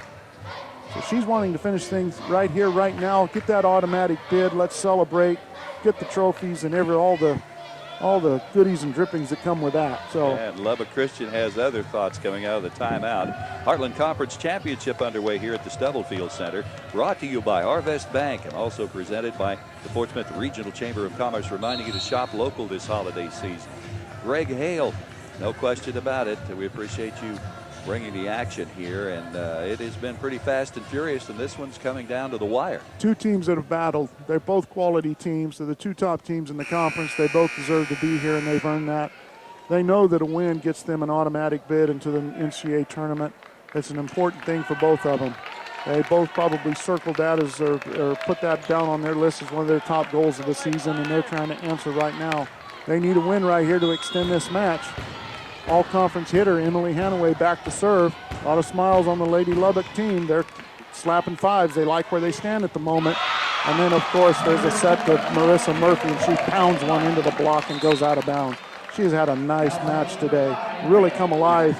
So she's wanting to finish things right here, right now, get that automatic bid, let's celebrate, get the trophies and all the goodies and drippings that come with that. So And Lubbock Christian has other thoughts coming out of the timeout. Heartland Conference Championship underway here at the Stubblefield Center. Brought to you by Arvest Bank and also presented by the Fort Smith Regional Chamber of Commerce, reminding you to shop local this holiday season. Greg Hale, no question about it. We appreciate you bringing the action here, and it has been pretty fast and furious, and this one's coming down to the wire. two teams that have battled. They're both quality teams. They're the two top teams in the conference. They both deserve to be here, and they've earned that. They know that a win gets them an automatic bid into the NCAA tournament. It's an important thing for both of them. They both probably circled that or put that down on their list as one of their top goals of the season, and they're trying to answer right now. They need a win right here to extend this match. All-conference hitter Emily Hanaway back to serve. A lot of smiles on the Lady Lubbock team. They're slapping 5s. They like where they stand at the moment. And then, of course, there's a set to Marissa Murphy, and she pounds one into the block and goes out of bounds. She's had a nice match today. Really come alive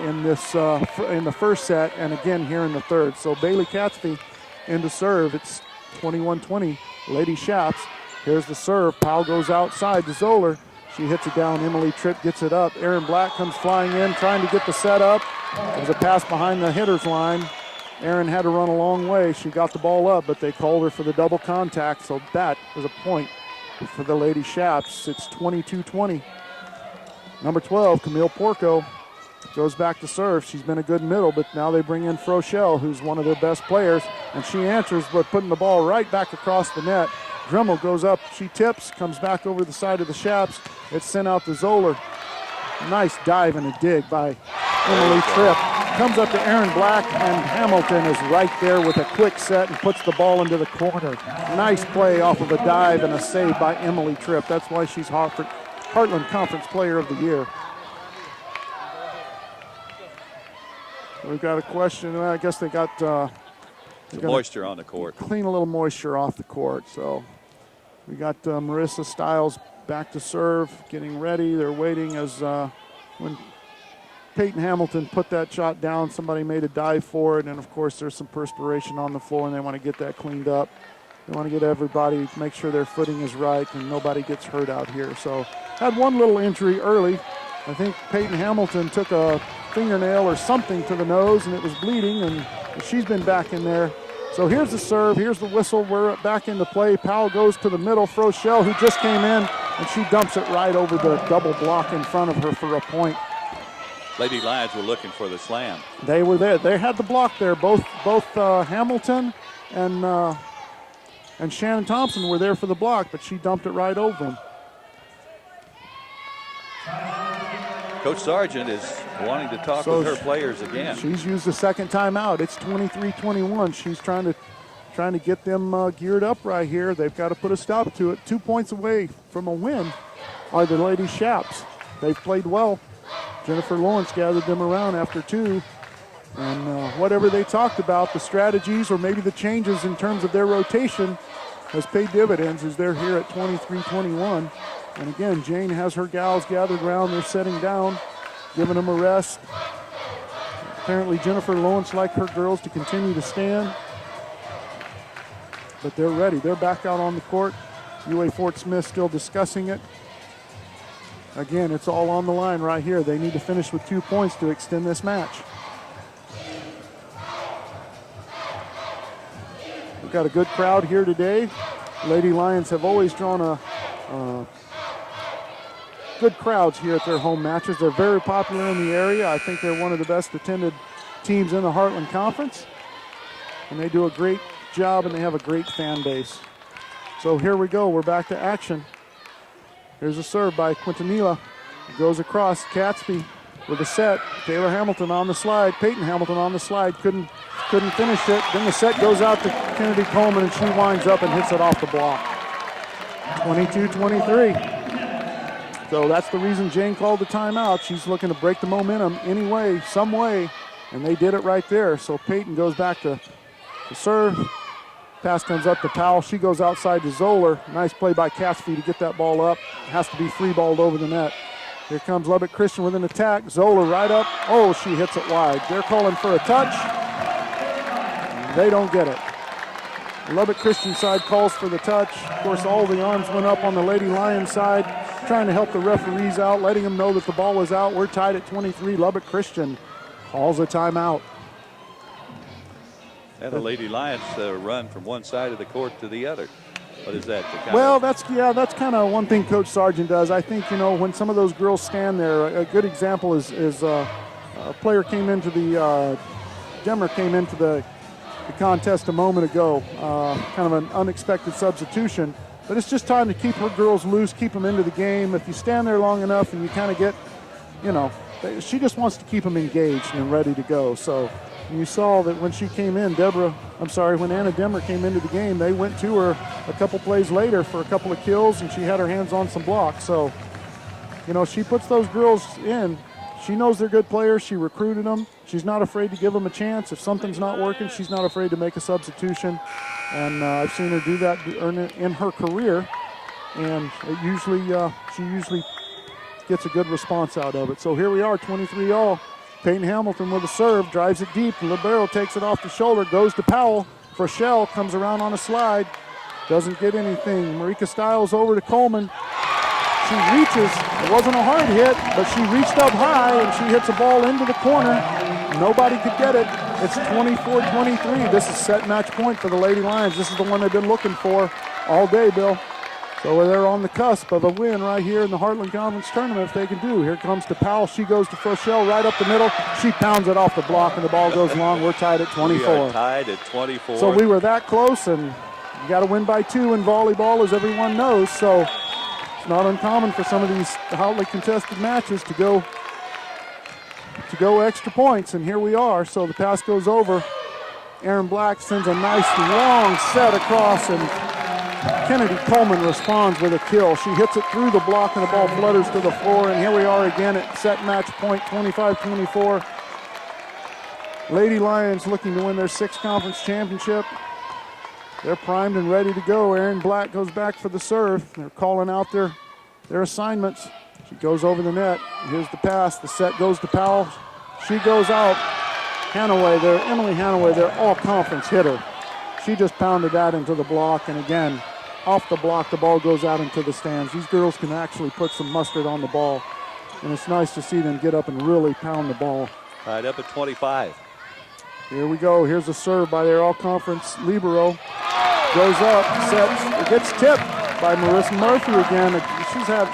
in the first set, and again here in the third. So Bailey Catsby into serve. It's 21-20. Lady Shaps. Here's the serve. Powell goes outside to Zoller. She hits it down. Emily Tripp gets it up. Erin Black comes flying in, trying to get the set up. It was a pass behind the hitter's line. Erin had to run a long way. She got the ball up, but they called her for the double contact, so that was a point for the Lady Shaps. It's 22-20. Number 12, Camille Porco, goes back to serve. She's been a good middle, but now they bring in Frochelle, who's one of their best players, and she answers, but putting the ball right back across the net. Dremel goes up, she tips, comes back over the side of the Shaps. It's sent out to Zoller. Nice dive and a dig by Emily Tripp. Comes up to Erin Black, and Hamilton is right there with a quick set and puts the ball into the corner. Nice play off of a dive and a save by Emily Tripp. That's why she's Heartland Conference Player of the Year. We've got a question. I guess they got Moisture on the court. Clean a little moisture off the court. So we got Marissa Stiles back to serve, getting ready. They're waiting as when Peyton Hamilton put that shot down, somebody made a dive for it, and of course there's some perspiration on the floor, and they want to get that cleaned up. They want to get everybody, make sure their footing is right and nobody gets hurt out here. So had one little injury early. I think Peyton Hamilton took a fingernail or something to the nose, and it was bleeding, and she's been back in there. So here's the serve, here's the whistle, we're back into play. Powell goes to the middle, Froschel, who just came in, and she dumps it right over the double block in front of her for a point. Lady Lions were looking for the slam. They were there. They had the block there. Both Hamilton and Shannon Thompson were there for the block, but she dumped it right over them. Coach Sargent is wanting to talk with her players again. She's used the second timeout. It's 23-21. She's trying to get them geared up right here. They've got to put a stop to it. 2 points away from a win are the Lady Shaps. They've played well. Jennifer Lawrence gathered them around after 2. And whatever they talked about, the strategies or maybe the changes in terms of their rotation has paid dividends as they're here at 23-21. And again, Jane has her gals gathered around. They're setting down, giving them a rest. Apparently Jennifer Lawrence liked her girls to continue to stand. But they're ready. They're back out on the court. UA Fort Smith still discussing it. Again, it's all on the line right here. They need to finish with 2 points to extend this match. We've got a good crowd here today. Lady Lions have always drawn good crowds here at their home matches. They're very popular in the area. I think they're one of the best attended teams in the Heartland Conference. And they do a great job, and they have a great fan base. So here we go. We're back to action. Here's a serve by Quintanilla. It goes across. Catsby with a set. Taylor Hamilton on the slide. Peyton Hamilton on the slide. Couldn't finish it. Then the set goes out to Kennedy Coleman, and she winds up and hits it off the block. 22-23. So that's the reason Jane called the timeout. She's looking to break the momentum any way, some way, and they did it right there. So Peyton goes back to serve. Pass comes up to Powell. She goes outside to Zoller. Nice play by Catsby to get that ball up. Has to be free-balled over the net. Here comes Lubbock Christian with an attack. Zoller right up. Oh, she hits it wide. They're calling for a touch. They don't get it. Lubbock Christian side calls for the touch. Of course, all the arms went up on the Lady Lions side, trying to help the referees out, letting them know that the ball was out. We're tied at 23. Lubbock Christian calls a timeout. And the Lady Lions run from one side of the court to the other. What is that? That's kind of one thing Coach Sargent does. I think, when some of those girls stand there, a good example is a player came into the, Demmer came into the contest a moment ago, kind of an unexpected substitution. But it's just time to keep her girls loose, keep them into the game. If you stand there long enough and you kind of get, she just wants to keep them engaged and ready to go. So you saw that when she came in, when Anna Demmer came into the game, they went to her a couple plays later for a couple of kills, and she had her hands on some blocks. So, she puts those girls in. She knows they're good players. She recruited them. She's not afraid to give them a chance. If something's not working, she's not afraid to make a substitution. And I've seen her do that in her career. And she usually gets a good response out of it. So here we are, 23-all. Peyton Hamilton with a serve, drives it deep. Libero takes it off the shoulder, goes to Powell. Froschel comes around on a slide. Doesn't get anything. Marika Stiles over to Coleman. She reaches. It wasn't a hard hit, but she reached up high, and she hits a ball into the corner. Nobody could get it. It's 24-23. This is set match point for the Lady Lions. This is the one they've been looking for all day, Bill. So they're on the cusp of a win right here in the Heartland Conference tournament if they can do. Here comes to Powell. She goes to Froschel right up the middle. She pounds it off the block, and the ball goes long. We're tied at 24. We are tied at 24. So we were that close, and you got to win by 2 in volleyball, as everyone knows. So it's not uncommon for some of these hotly contested matches to go extra points, and here we are. So the pass goes over. Aaron Black sends a nice long set across, and Kennedy Coleman responds with a kill. She hits it through the block, and the ball flutters to the floor, and here we are again at set match point, 25-24. Lady Lions looking to win their 6th conference championship. They're primed and ready to go. Aaron Black goes back for the serve. They're calling out their assignments. She goes over the net. Here's the pass. The set goes to Powell. She goes out. Emily Hanaway, their all-conference hitter. She just pounded that into the block, and again, off the block, the ball goes out into the stands. These girls can actually put some mustard on the ball, and it's nice to see them get up and really pound the ball. Tied up at 25. Here we go. Here's a serve by their all-conference libero. Goes up, sets, it gets tipped by Marissa Murphy again.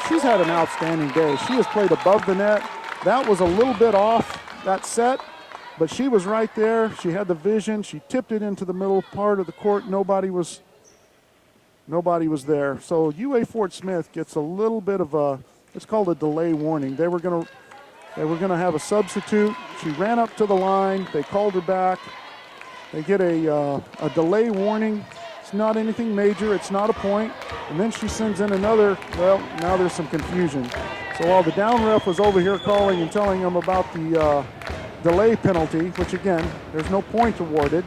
She's had an outstanding day. She has played above the net. That was a little bit off that set, but she was right there. She had the vision. She tipped it into the middle part of the court. Nobody was there. So UA Fort Smith gets a little bit of a, it's called a delay warning. They were gonna have a substitute. She ran up to the line. They called her back. They get a delay warning. It's not anything major. It's not a point. And then she sends in another. Well, now there's some confusion. So while the down ref was over here calling and telling them about the delay penalty, which again, there's no point awarded,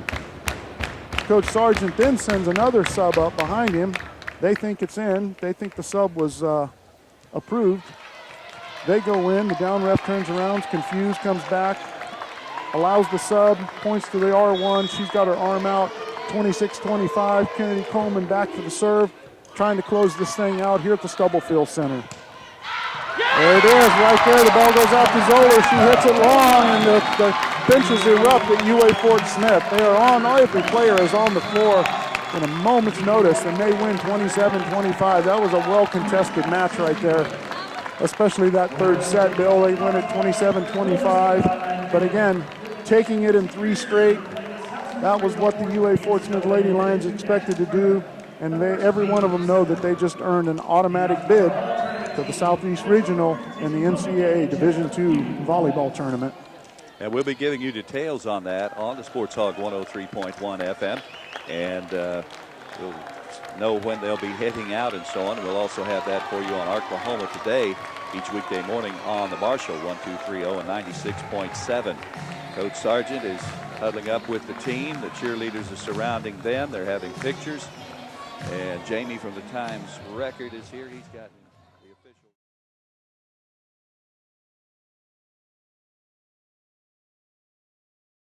Coach Sargent then sends another sub up behind him. They think it's in. They think the sub was approved. They go in. The down ref turns around, confused, comes back, allows the sub, points to the R1. She's got her arm out. 26-25. Kennedy Coleman back for the serve, trying to close this thing out here at the Stubblefield Center. There it is, right there. The ball goes out to Zoller. She hits it long, and the benches erupt at UA Fort Smith. They are on. Every player is on the floor in a moment's notice, and they win 27-25. That was a well-contested match right there, especially that third set, Bill. They win it 27-25. But again, taking it in 3 straight, that was what the UA Fort Smith Lady Lions expected to do, and every one of them know that they just earned an automatic bid to the Southeast Regional in the NCAA Division II volleyball tournament. And we'll be giving you details on that on the Sports Hog 103.1 FM. And we'll know when they'll be heading out and so on. We'll also have that for you on Oklahoma Today each weekday morning on the Marshall 1230 and 96.7. Coach Sargent is huddling up with the team. The cheerleaders are surrounding them. They're having pictures. And Jamie from the Times Record is here. He's got